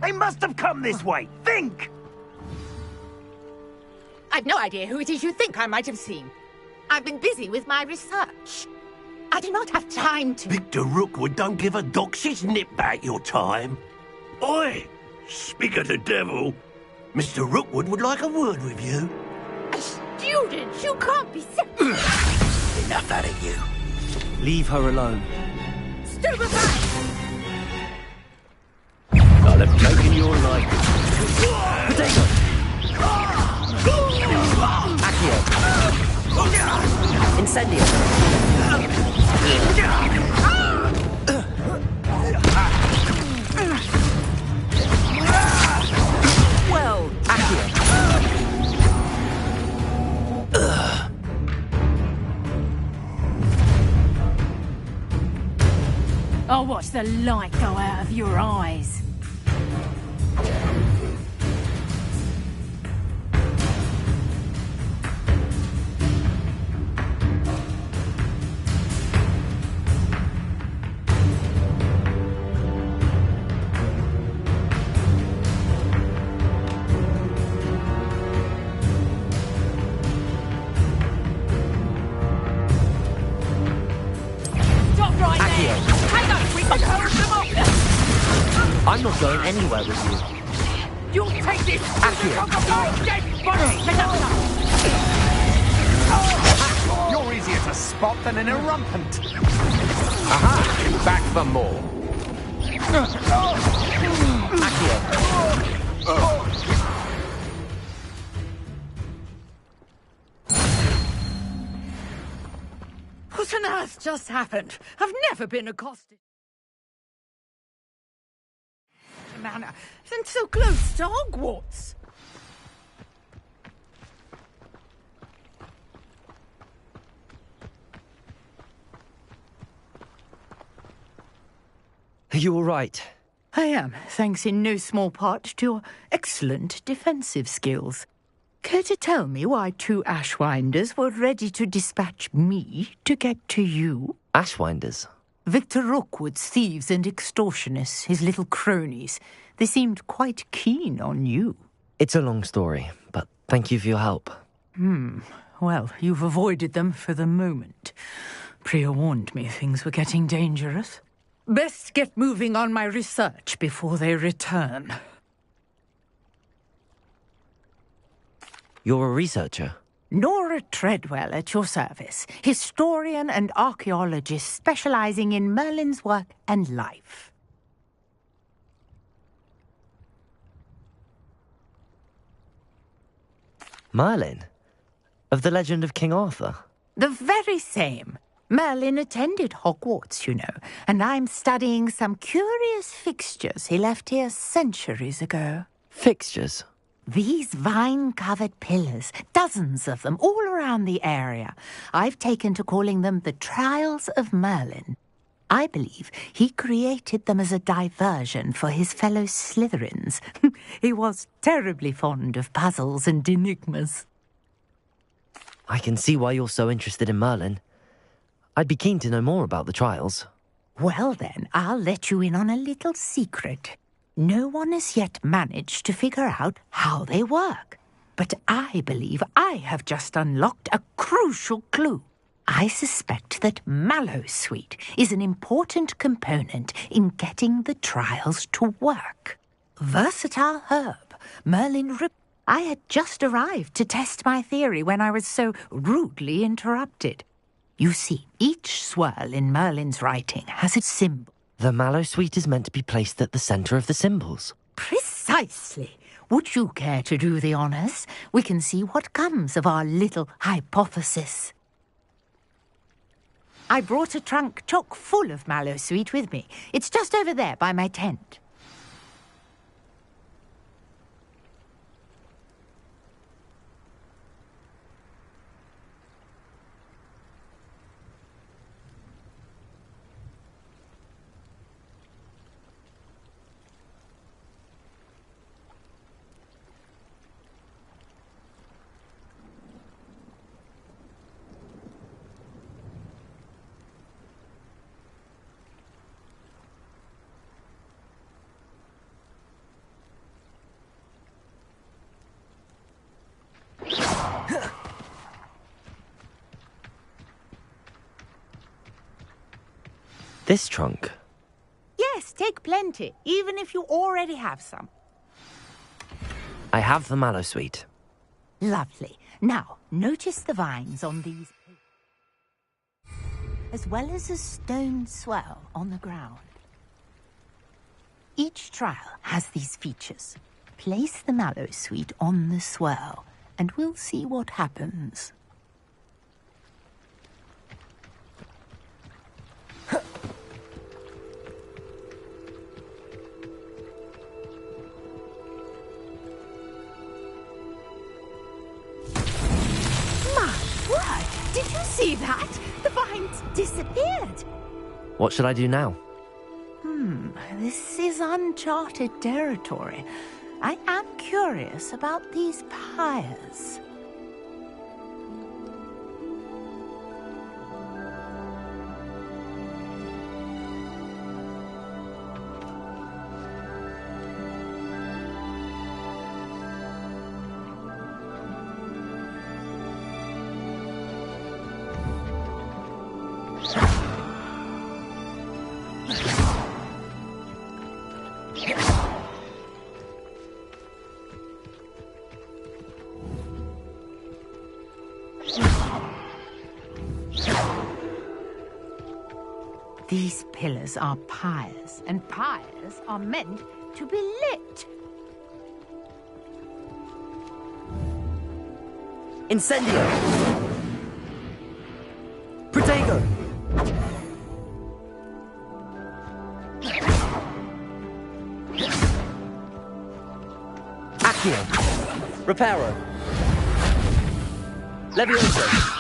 They must have come this way. Think! I've no idea who it is you think I might have seen. I've been busy with my research. I do not have time to... Victor Rookwood don't give a doxy's nip back your time. Oi! Speak of the devil. Mr. Rookwood would like a word with you. A student? You can't be so... Enough out of you. Leave her alone. Stupefy! I'll have taken your life. Potato! Accio! Incendio! Well, Accio! I'll watch the light go out of your eyes. I'm not going anywhere with you. You'll take this! Accio! Dead body! You're easier to spot than an irrumpent. Aha! Back for more. What on earth just happened? I've never been accosted. Manor, and so close to Hogwarts. Are you all right? I am, thanks in no small part to your excellent defensive skills. Care to tell me why two Ashwinders were ready to dispatch me to get to you? Ashwinders? Victor Rookwood's thieves and extortionists, his little cronies. They seemed quite keen on you. It's a long story, but thank you for your help. Well, you've avoided them for the moment. Priya warned me things were getting dangerous. Best get moving on my research before they return. You're a researcher? Nora Treadwell at your service, historian and archaeologist specializing in Merlin's work and life. Merlin? Of the legend of King Arthur? The very same. Merlin attended Hogwarts, you know, and I'm studying some curious fixtures he left here centuries ago. Fixtures? These vine-covered pillars, dozens of them, all around the area. I've taken to calling them the Trials of Merlin. I believe he created them as a diversion for his fellow Slytherins. He was terribly fond of puzzles and enigmas. I can see why you're so interested in Merlin. I'd be keen to know more about the trials. Well then, I'll let you in on a little secret. No one has yet managed to figure out how they work. But I believe I have just unlocked a crucial clue. I suspect that Mallowsweet is an important component in getting the trials to work. Versatile herb, Merlin Rip. I had just arrived to test my theory when I was so rudely interrupted. You see, each swirl in Merlin's writing has its symbol. The Mallowsweet is meant to be placed at the centre of the symbols. Precisely. Would you care to do the honours? We can see what comes of our little hypothesis. I brought a trunk chock full of Mallowsweet with me. It's just over there by my tent. This trunk? Yes, take plenty, even if you already have some. I have the Mallowsweet. Lovely. Now, notice the vines on these, as well as a stone swell on the ground. Each trial has these features. Place the Mallowsweet on the swirl, and we'll see what happens. Did you see that? The vines disappeared. What should I do now? This is uncharted territory. I am curious about these pyres. These pillars are pyres, and pyres are meant to be lit. Incendio! Protego! Accio! Reparo! Levioso!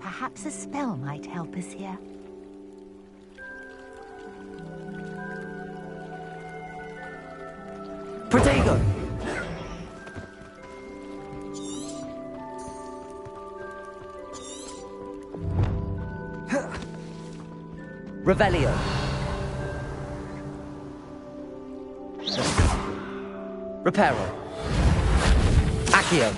Perhaps a spell might help us here. Protego! Revelio! Reparo! Accio!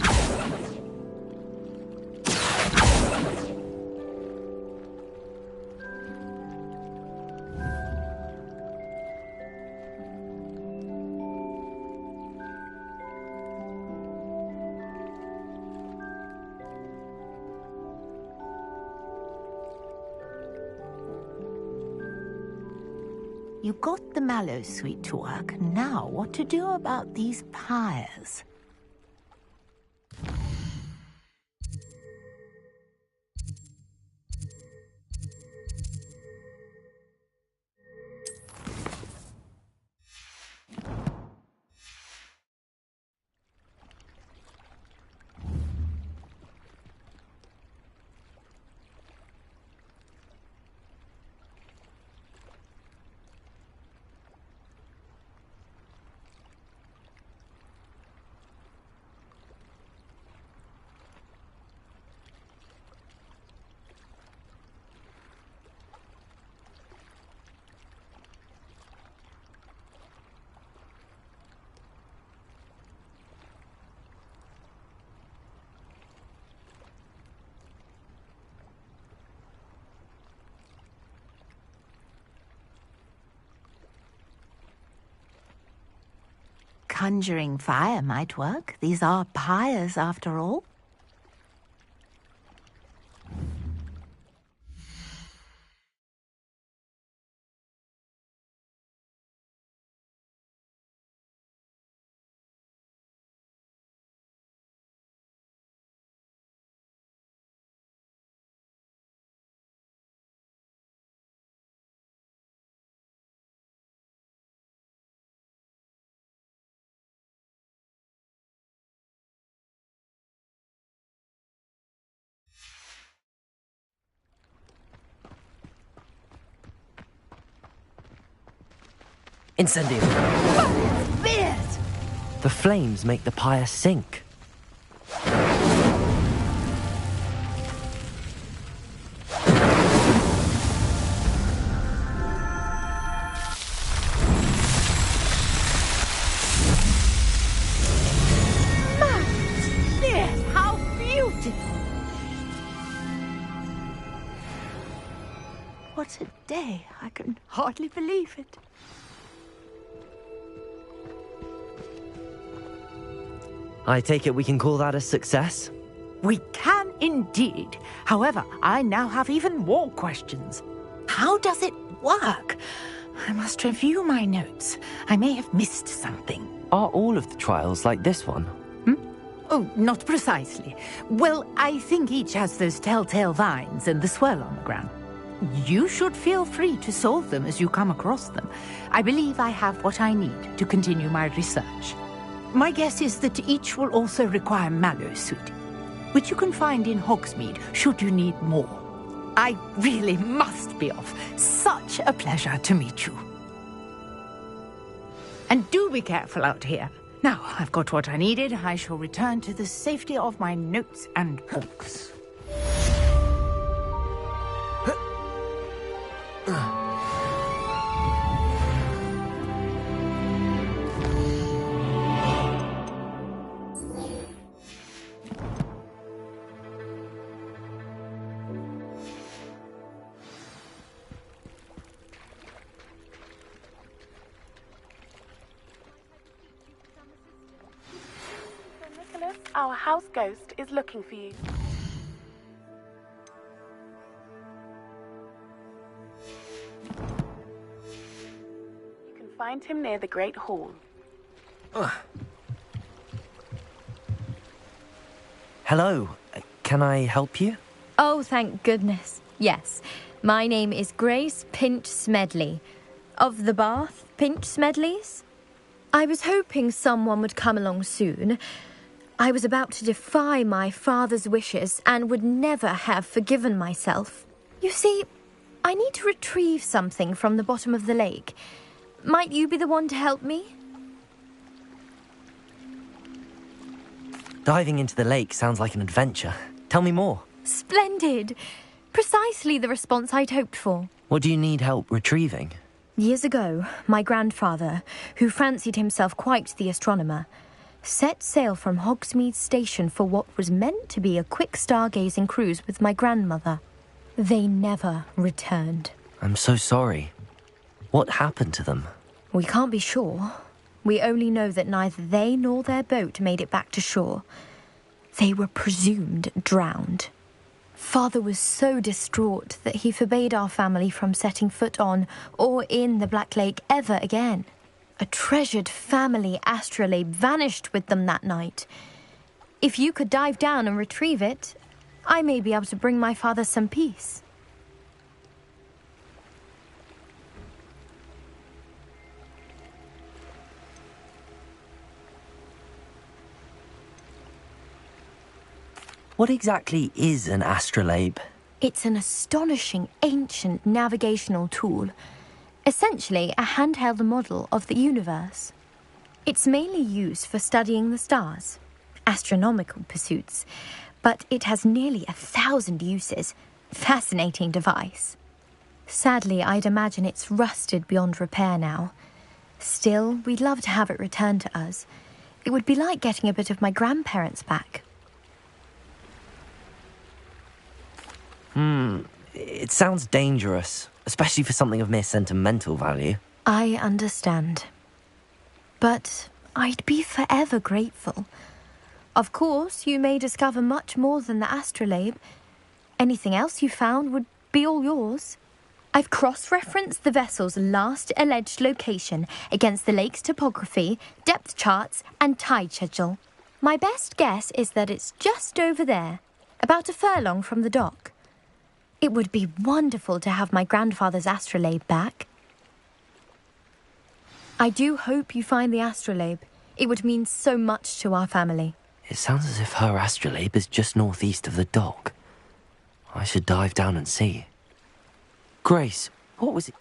You got the mallow suite to work. Now, what to do about these pyres? Conjuring fire might work. These are pyres, after all. Incendio! Spears! The flames make the pyre sink. Spears, how beautiful! What a day. I can hardly believe it. I take it we can call that a success? We can indeed. However, I now have even more questions. How does it work? I must review my notes. I may have missed something. Are all of the trials like this one? Oh, not precisely. Well, I think each has those telltale vines and the swirl on the ground. You should feel free to solve them as you come across them. I believe I have what I need to continue my research. My guess is that each will also require mallow suite, which you can find in Hogsmeade should you need more. I really must be off. Such a pleasure to meet you. And do be careful out here. Now, I've got what I needed. I shall return to the safety of my notes and books. Our house ghost is looking for you. You can find him near the Great Hall. Hello. Can I help you? Oh, thank goodness. Yes. My name is Grace Pinch Smedley. Of the Bath Pinch Smedleys. I was hoping someone would come along soon. I was about to defy my father's wishes and would never have forgiven myself. You see, I need to retrieve something from the bottom of the lake. Might you be the one to help me? Diving into the lake sounds like an adventure. Tell me more. Splendid! Precisely the response I'd hoped for. What do you need help retrieving? Years ago, my grandfather, who fancied himself quite the astronomer, set sail from Hogsmeade Station for what was meant to be a quick stargazing cruise with my grandmother. They never returned. I'm so sorry. What happened to them? We can't be sure. We only know that neither they nor their boat made it back to shore. They were presumed drowned. Father was so distraught that he forbade our family from setting foot on or in the Black Lake ever again. A treasured family astrolabe vanished with them that night. If you could dive down and retrieve it, I may be able to bring my father some peace. What exactly is an astrolabe? It's an astonishing ancient navigational tool, essentially a handheld model of the universe. It's mainly used for studying the stars, astronomical pursuits, but it has nearly 1,000 uses. Fascinating device. Sadly, I'd imagine it's rusted beyond repair now. Still, we'd love to have it returned to us. It would be like getting a bit of my grandparents back. It sounds dangerous, especially for something of mere sentimental value. I understand. But I'd be forever grateful. Of course, you may discover much more than the astrolabe. Anything else you found would be all yours. I've cross-referenced the vessel's last alleged location against the lake's topography, depth charts, and tide schedule. My best guess is that it's just over there, about a furlong from the dock. It would be wonderful to have my grandfather's astrolabe back. I do hope you find the astrolabe. It would mean so much to our family. It sounds as if her astrolabe is just northeast of the dock. I should dive down and see. Grace, what was it?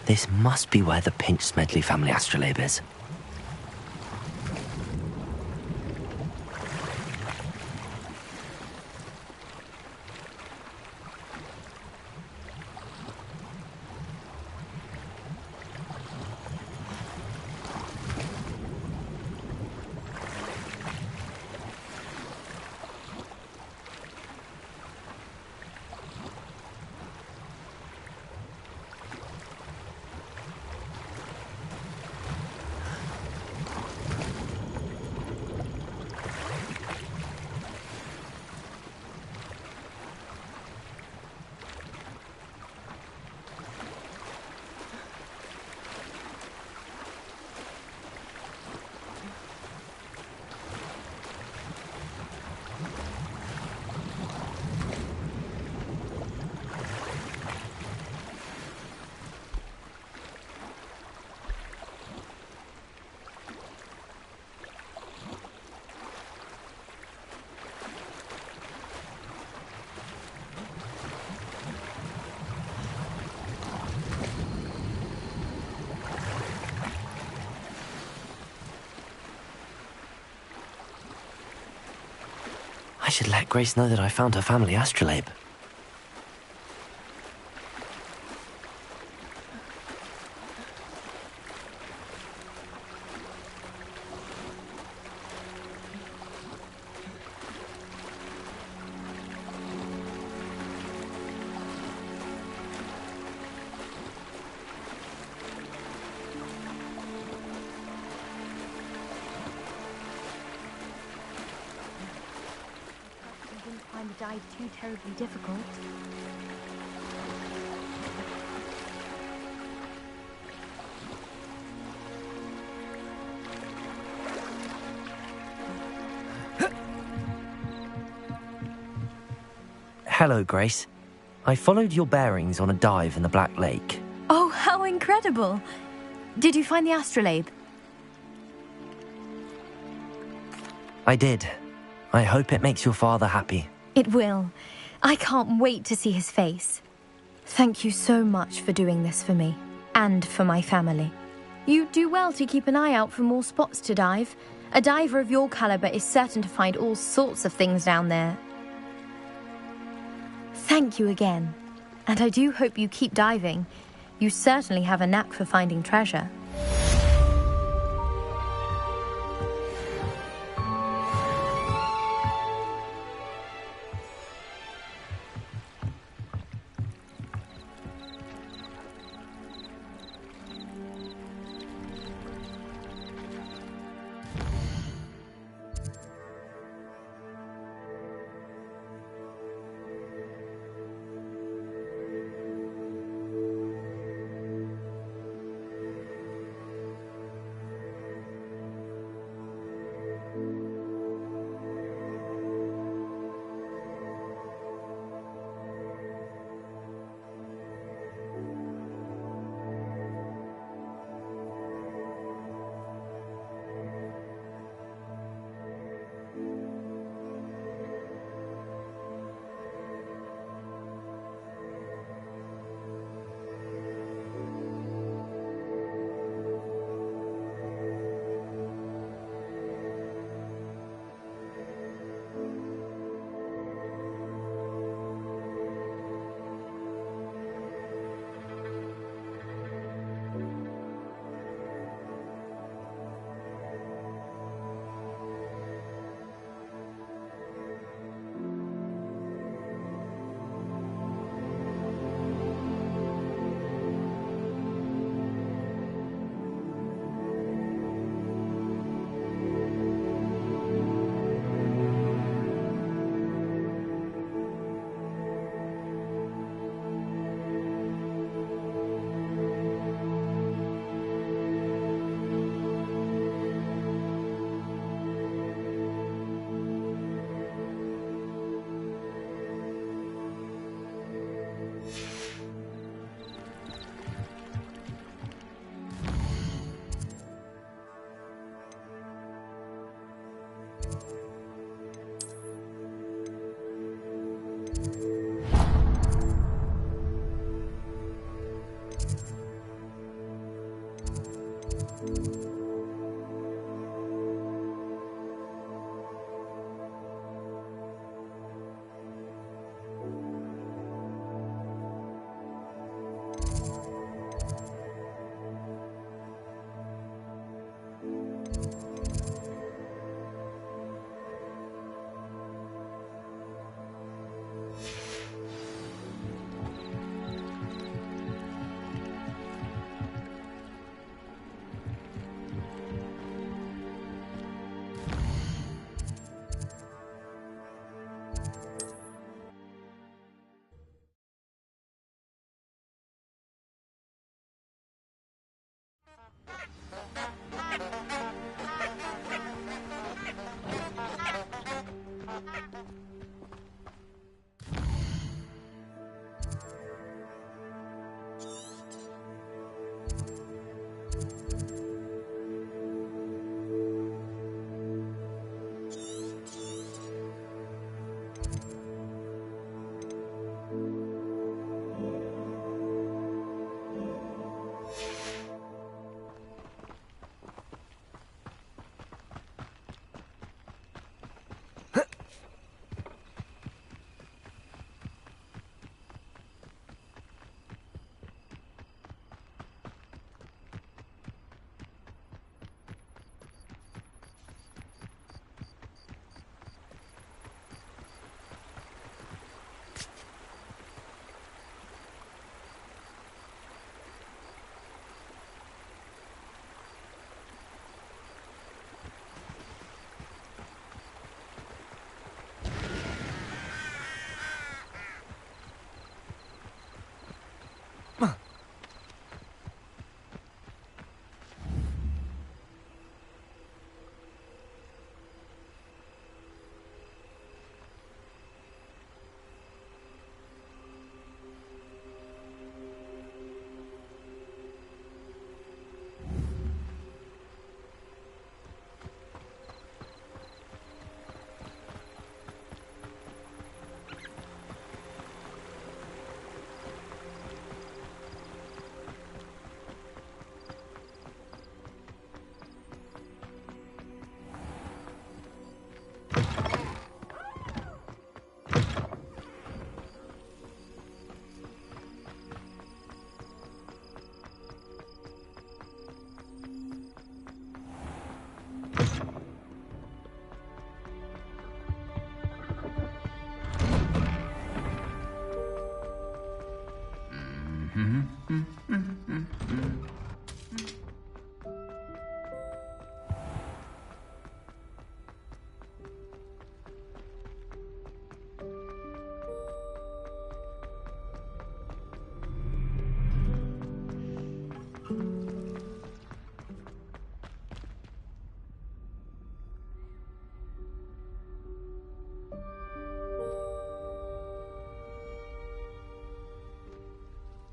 This must be where the Pinch Smedley family astrolabe is. I should let Grace know that I found her family astrolabe. Find the dive too terribly difficult. Hello, Grace. I followed your bearings on a dive in the Black Lake. Oh, how incredible! Did you find the astrolabe? I did. I hope it makes your father happy. It will. I can't wait to see his face. Thank you so much for doing this for me, and for my family. You do well to keep an eye out for more spots to dive, A diver of your caliber is certain to find all sorts of things down there. Thank you again. And I do hope you keep diving. You certainly have a knack for finding treasure.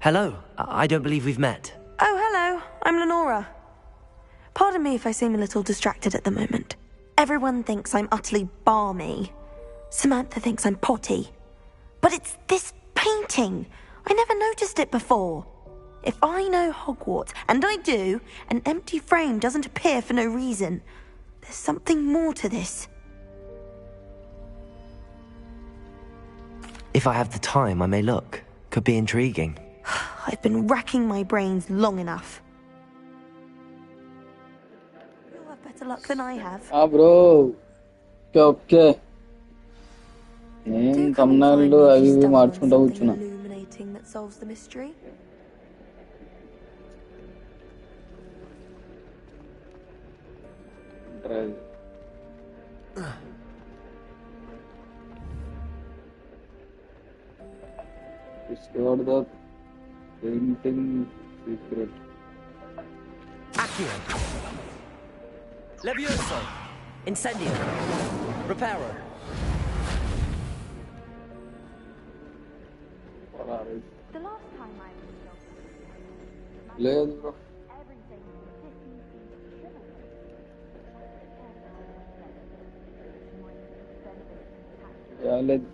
Hello, I don't believe we've met. Oh, hello. I'm Lenora. Pardon me if I seem a little distracted at the moment. Everyone thinks I'm utterly balmy. Samantha thinks I'm potty. But it's this painting. I never noticed it before. If I know Hogwarts, and I do, an empty frame doesn't appear for no reason. There's something more to this. If I have the time, I may look. Could be intriguing. I've been racking my brains long enough. You'll have better luck than I have. Bro. Okay. నేను తమిళనాడులో అవి ఇవి మార్చుకుంటా కూర్చున్నా. Illuminating that solves the mystery. Discover the painting secret. Accio. Levioso. Incendio. Reparo. The last time I లేదు bro. లేదు.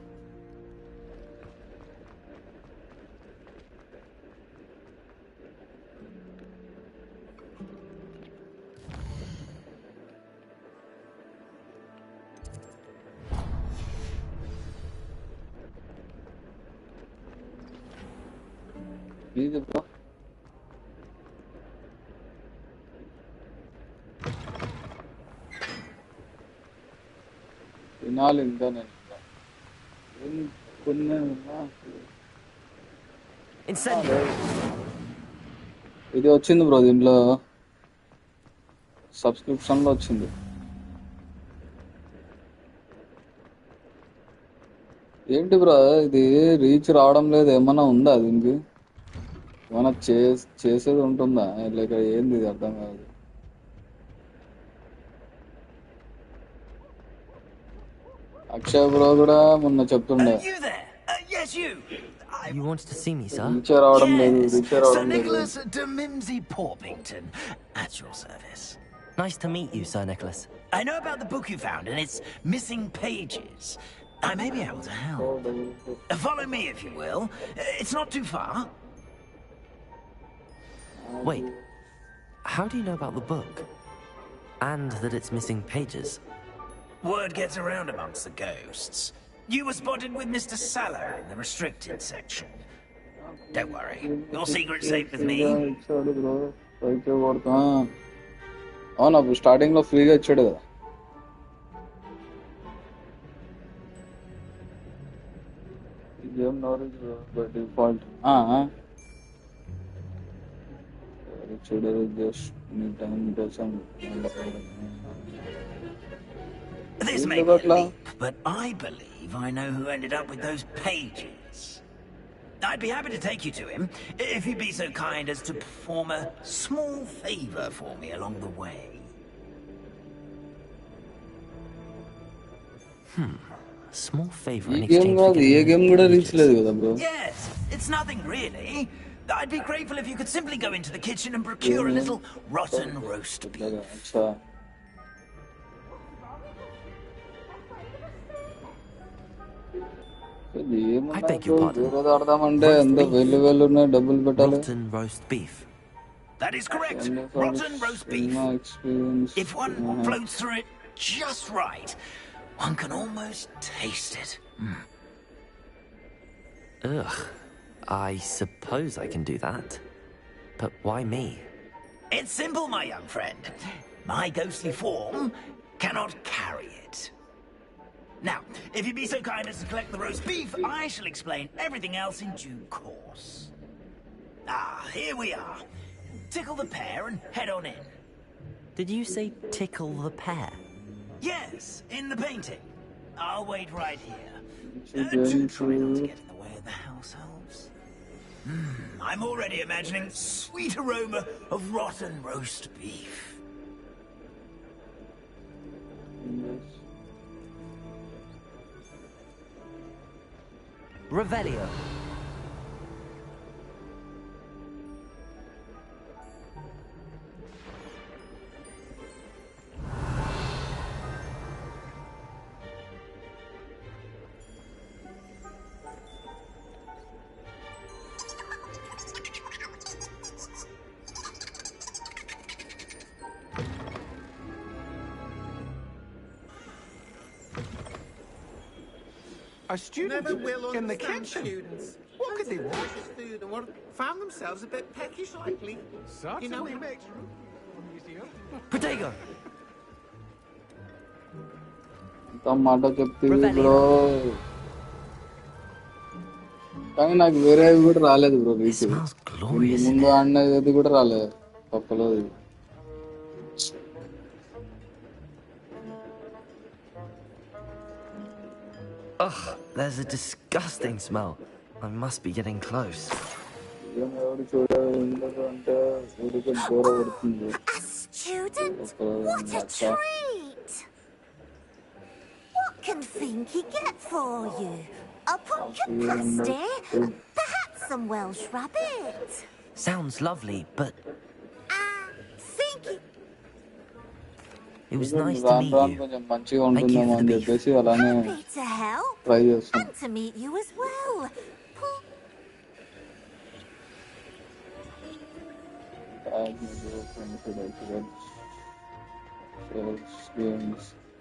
Easy, bro. తినాలి ఇంకా నేను కొన్ని ఇది వచ్చింది బ్రో దీంట్లో సబ్స్క్రిప్షన్ లో వచ్చింది. ఏంటి బ్రో ఇది రీచ్ రావడం లేదు, ఏమన్నా ఉందా దీనికి? ఏమన్నా చేసేది ఉంటుందా? లేక ఏంది ఇది అర్థం కాదు. అక్షయ్ బ్రో కూడా మొన్న చెప్తుండే You wanted to see me, sir? Reach రావడం లేదు, రీచ్ రావడం Sir లేదు. Nicholas de Mimsy Porpington, at your service. Nice to meet you, Sir Nicholas. I know about the book you found and its missing pages. I may be able to help. Follow me, if you will. It's not too far. Wait, how do you know about the book? And that it's missing pages? Word gets around amongst the ghosts. You were spotted with Mr. Sallow in the restricted section. Don't worry, your secret's safe with me. అవును అప్పుడు starting లో ఫ్రీగా ఇచ్చాడు కదా. Game knowledge by default చూడరు just నీ time కోసం. This may be a leap, but I believe I know who ended up with those pages. I'd be happy to take you to him, if you'd be so kind as to perform a small favor for me along the way. Small favor in ఈ exchange game for కాదు, ఏ getting game కూడా reach లేదు కదా bro. Yes, it's nothing really. I'd be grateful if you could simply go into the kitchen and procure a little rotten roast beef. I beg your pardon. వేరేది ఆడదామంటే ఎంత వెళ్ళు వెళ్ళు ఉన్నాయి, డబ్బులు పెట్టాలి. Rotten roast beef. That is correct. Rotten roast beef. If one floats through it just right, one can almost taste it. Ugh. I suppose I can do that. But why me? It's simple, my young friend. My ghostly form cannot carry it. Now, if you'd be so kind as to collect the roast beef, I shall explain everything else in due course. Ah, here we are. Tickle the pear and head on in. Did you say tickle the pear? Yes, in the painting. I'll wait right here. Again, Try not to get in the way of the house elves. I'm already imagining sweet aroma of rotten roast beef. Revelio. A student Never will in the understand kitchen. students. What could they want? Food and what found themselves a bit peckish lately. Certainly makes room for a museum. Protego. మాట చెప్తుంది bro కానీ నాకు వేరేవి కూడా రాలేదు bro ముందు ఆడినది కూడా రాలేదు పక్కలో Ugh, there's a disgusting smell. I must be getting close. A student? What a treat! What can Finky get for you? A pumpkin pasty? Perhaps some Welsh rabbit? Sounds lovely, but Finky... it was nice to meet you. మంచిగా ఉంటుందేమో అని చెప్పేసి అలానే Happy to help. Try చేస్తాను And to meet you as well.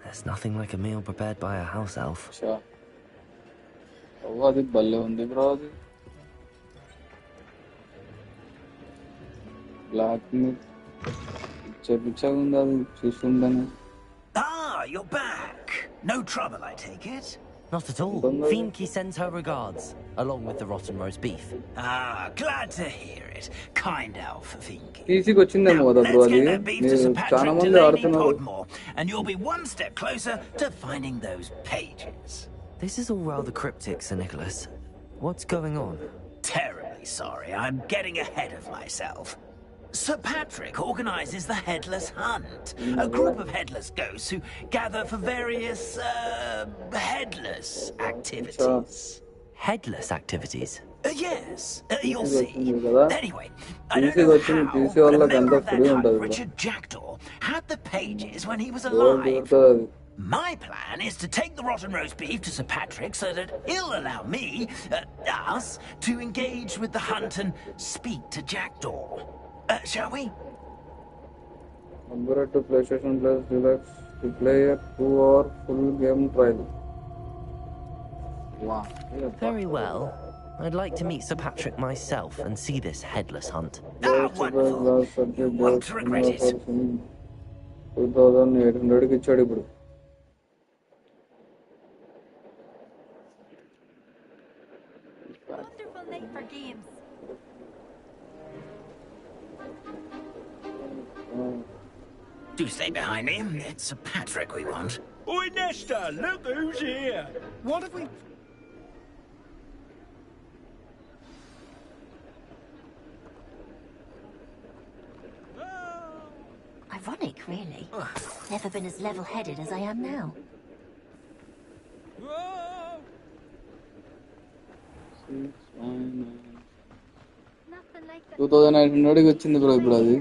There's nothing like a meal prepared by a house elf. అది భలే ఉంది bro అది బ్లాక్ మీట్ పిచ్చగా ఉంది అది చూస్తుందని Ah, you're back. No trouble, I take it? Not at all. Finky sends her regards, along with the rotten roast beef. Ah, glad to hear it. Kind elf, Finky. ఈజీగా వచ్చిందేమో కదా bro అది నేను చాలా మంది ఆడుతున్నారు Podmore, and you'll be one step closer to finding those pages. This is all rather cryptic, Sir Nicholas. What's going on? Terribly sorry. I'm getting ahead of myself. Sir Patrick organizes the Headless Hunt, a group of headless ghosts who gather for various, headless activities. Headless activities? Yes, you'll see. Anyway, I don't know how, but a member of that hunt, Richard Jackdaw, had the pages when he was alive. My plan is to take the rotten roast beef to Sir Patrick so that he'll allow me, us, to engage with the hunt and speak to Jackdaw. Shall we? Upgrade to PlayStation Plus Deluxe to play a 2-hour full game trial. Wow. Very well. I'd like to meet Sir Patrick myself and see this headless hunt. Wonderful. You won't regret it. 2800 కి ఇచ్చాడు ఇప్పుడు Wonderful night for games. Do stay behind me. It's Sir Patrick we want. Oi, Nesta, look who's here. What have we... Ironic, really. Never been as level-headed as I am now. 2800 కి వచ్చింది bro ఇప్పుడు అది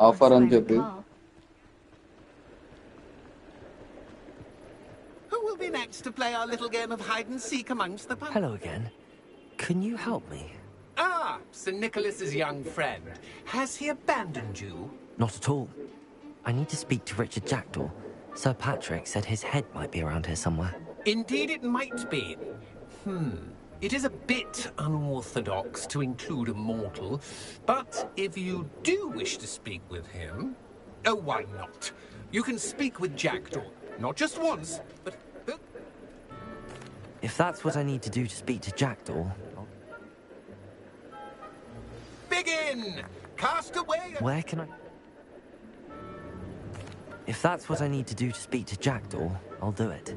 offer అని చెప్పి Who will be next to play our little game of hide and seek amongst the pumpkins? Hello again. Can you help me? Ah, Sir Nicholas's young friend. Has he abandoned you? Not at all. I need to speak to Richard Jackdaw. Sir Patrick said his head might be around here somewhere. Indeed it might be. It is a bit unorthodox to include a mortal, but if you do wish to speak with him, oh, why not? You can speak with Jackdaw, not just once, but... If that's what I need to do to speak to Jackdaw... begin. Cast away. Where can I... If that's what I need to do to speak to Jackdaw, I'll do it.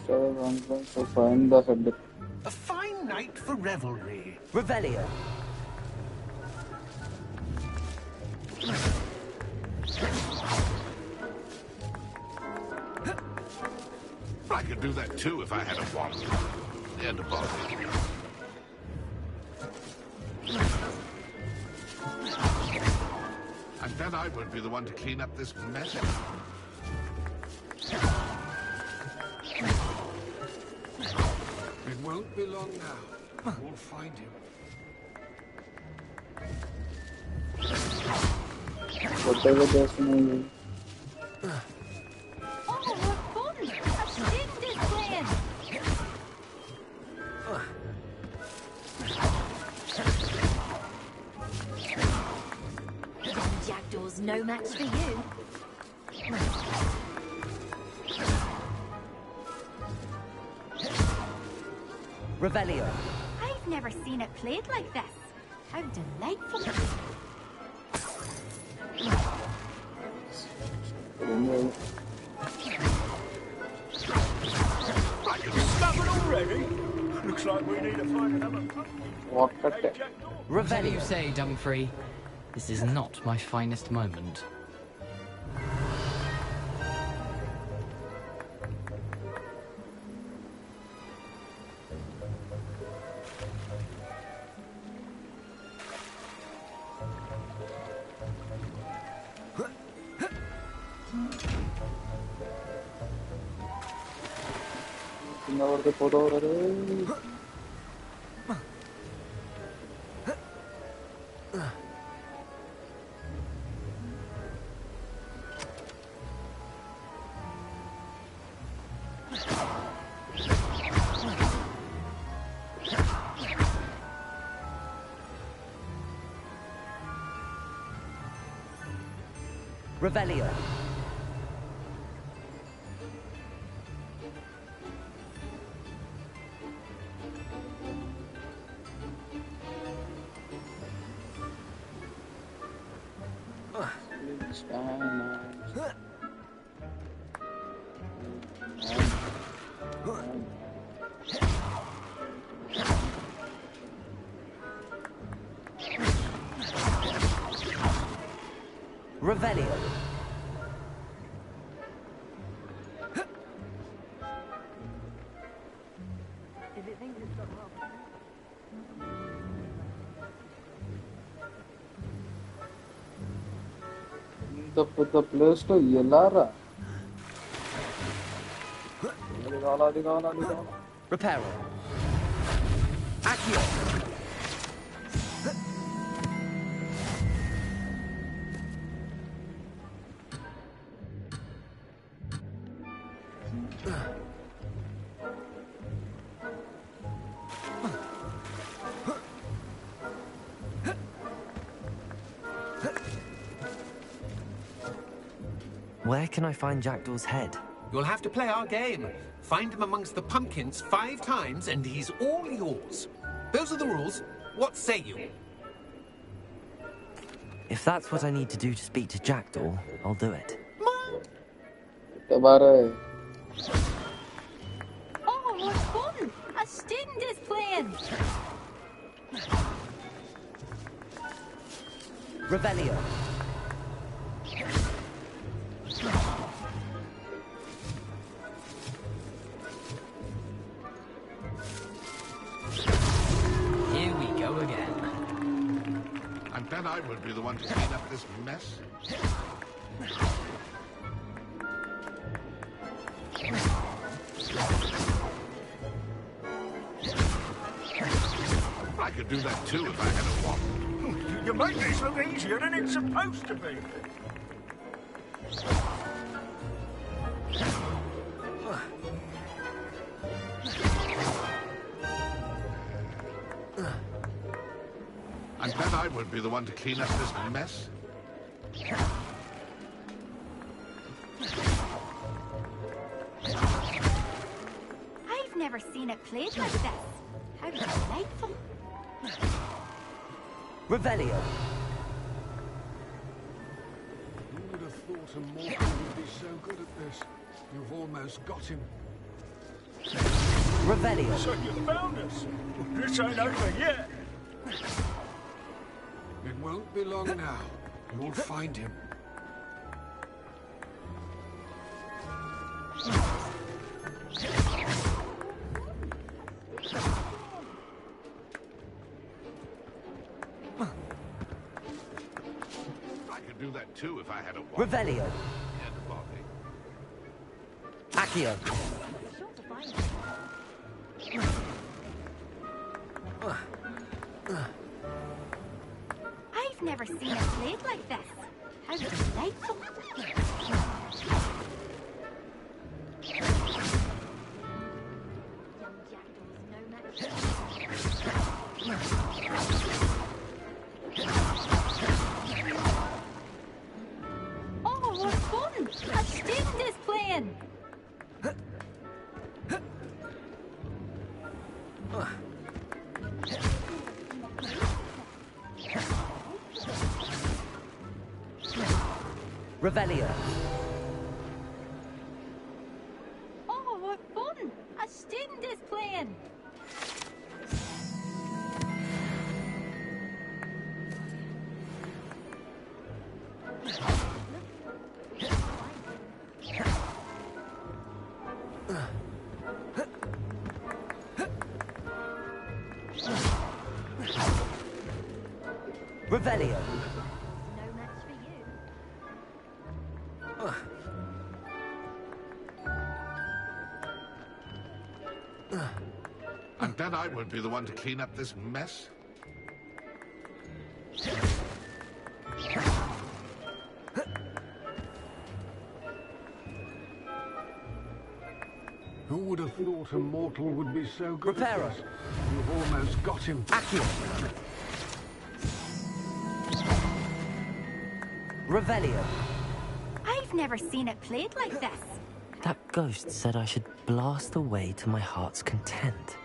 To find the head. A fine night for revelry. Revelio. I could do that too if I had a wand and a body. And then I would be the one to clean up this mess. It won't be long now. We'll find him. Whatever there's no... Oh, what fun! A student is playing! Jackdaw's no match for you. Revelio. I've never seen it played like this. How delightful. I can discover it already. Looks like we need to find another pub. What the heck? Whatever you say, Dumfrey. This is not my finest moment. The photo. Revelio. Revelio. The place to Yelara. Reparo. Accio. Where can I find Jackdaw's head? You'll have to play our game. Find him amongst the pumpkins 5 times and he's all yours. Those are the rules. What say you? If that's what I need to do to speak to Jackdaw, I'll do it. Oh, what fun! A student is playing! Revelio. Here we go again. And then I would be the one to clean up this mess. I could do that too if I had a wand. You make this look easier than it's supposed to be. And then I would be the one to clean up this mess. never seen it played like this. How delightful. Revelio. Who would have thought a mortal would be so good at this? You've almost got him. Revelio. So you found us. This ain't over yet. It won't be long now. You'll find him. I could do that too if I had a watch. Revelio. And a body. Accio. I've never seen it played like this. How delightful. Oh, what fun! A student is playing! Revelio. Oh, what fun! A student is playing! Revelio. No match for you. And then I won't be the one to clean up this mess. Who would have thought a mortal would be so good at Reparo. this? You've almost got him. Accio. Revelio. I've never seen it played like this. That ghost said I should blast away to my heart's content.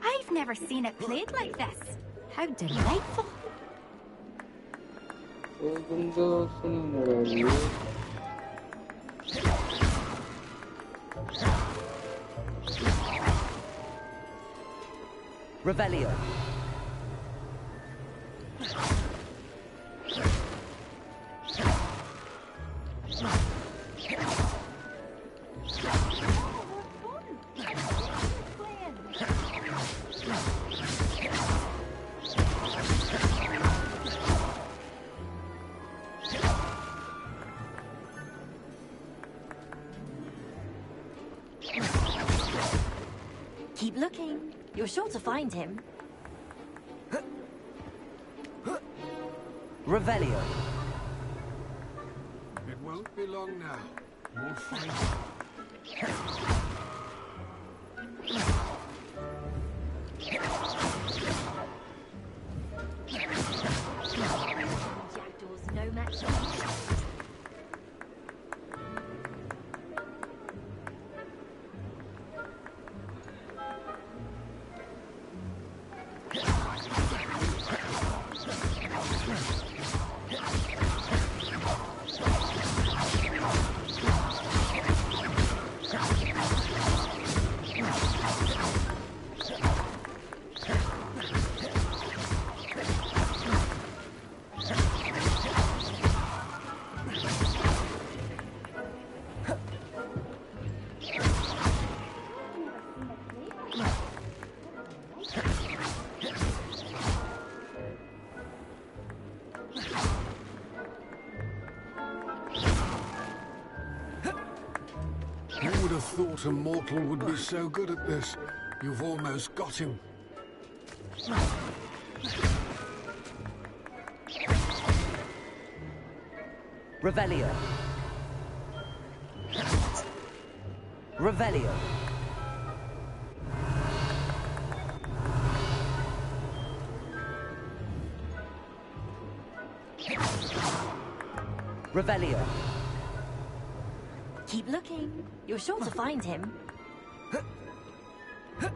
I've never seen it played like this. How delightful. Revelio. Keep looking. You're sure to find him. Revelio. It won't be long now. You'll find him. Jackdaw's no match for you. Who would have thought a mortal would be so good at this? You've almost got him. Revelio. Revelio. Revelio. Keep looking. You're sure to find him. Won't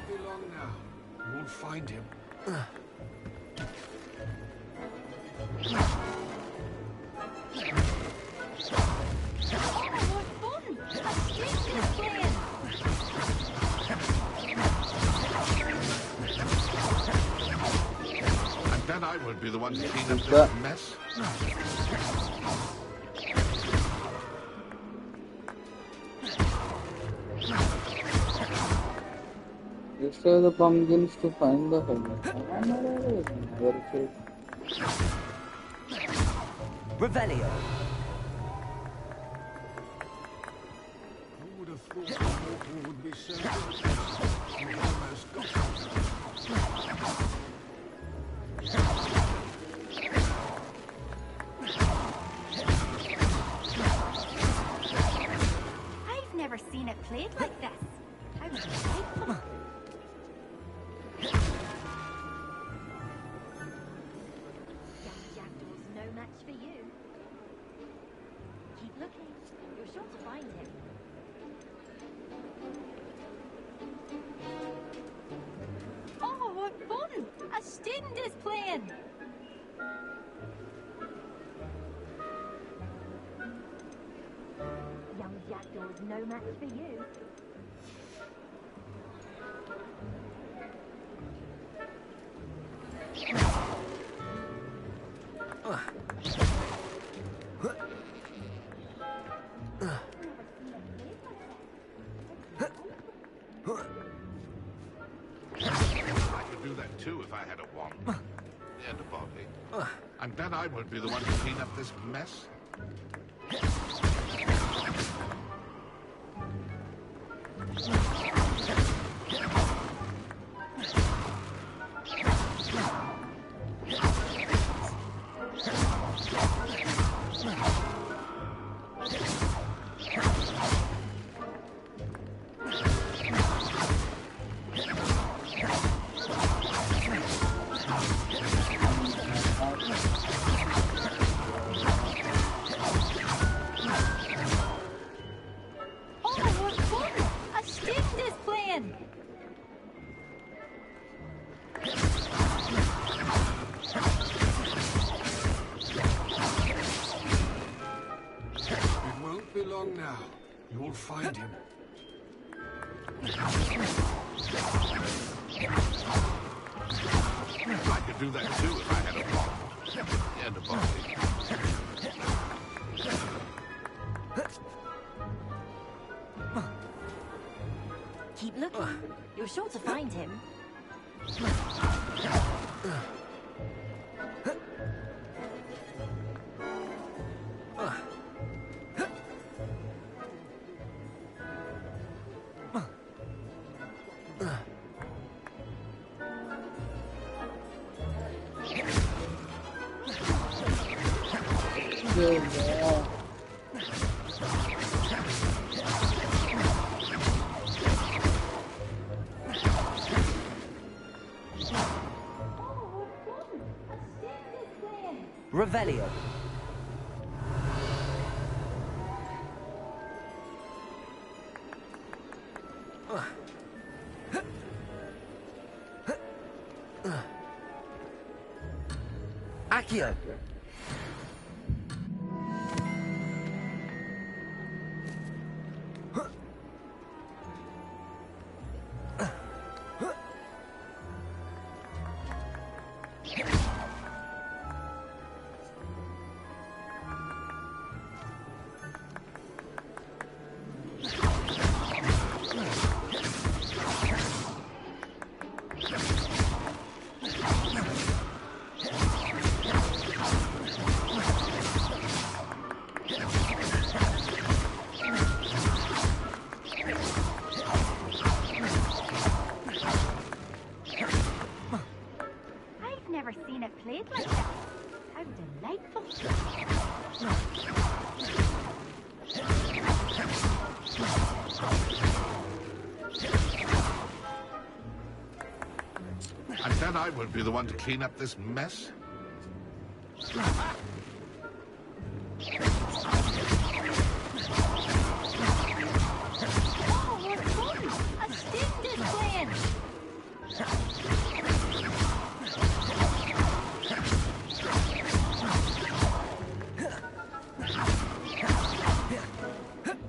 be long now. You'll find him. And then I won't be the one to clean up this mess. Destroy the pumpkins to find the helmet. Revelio. Who would have thought a mortal would be so good? You've almost got him. I've never seen it played like this. How delightful. Jackdaw's no match for you. Keep looking. You're sure to find him. Oh, what fun! A student is playing. Young Jackdaw's no match for you. I could do that too if I had a wand. And a body. And then I won't be the one to clean up this mess. Oh, what fun! A student is playing. It won't be long now. You'll find him. I could do that too if I had a wand. And a body. Keep looking. You're sure to find him. Revelio. Accio. never seen it played like that. How delightful. And then I won't be the one to clean up this mess.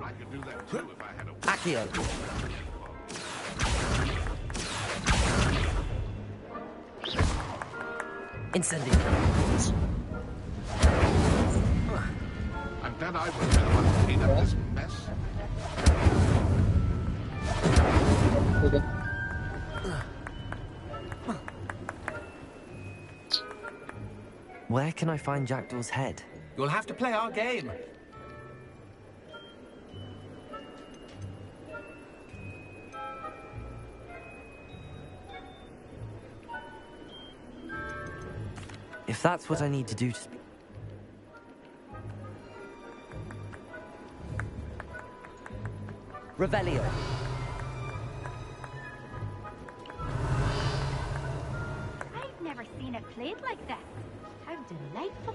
I could do that too if I had a... Accio. Incendio. And then I won't be the one to clean up this mess. Where can I find Jackdaw's head? You'll have to play our game. If that's what I need to do to speak... Revelio. I've never seen it played like that. How delightful.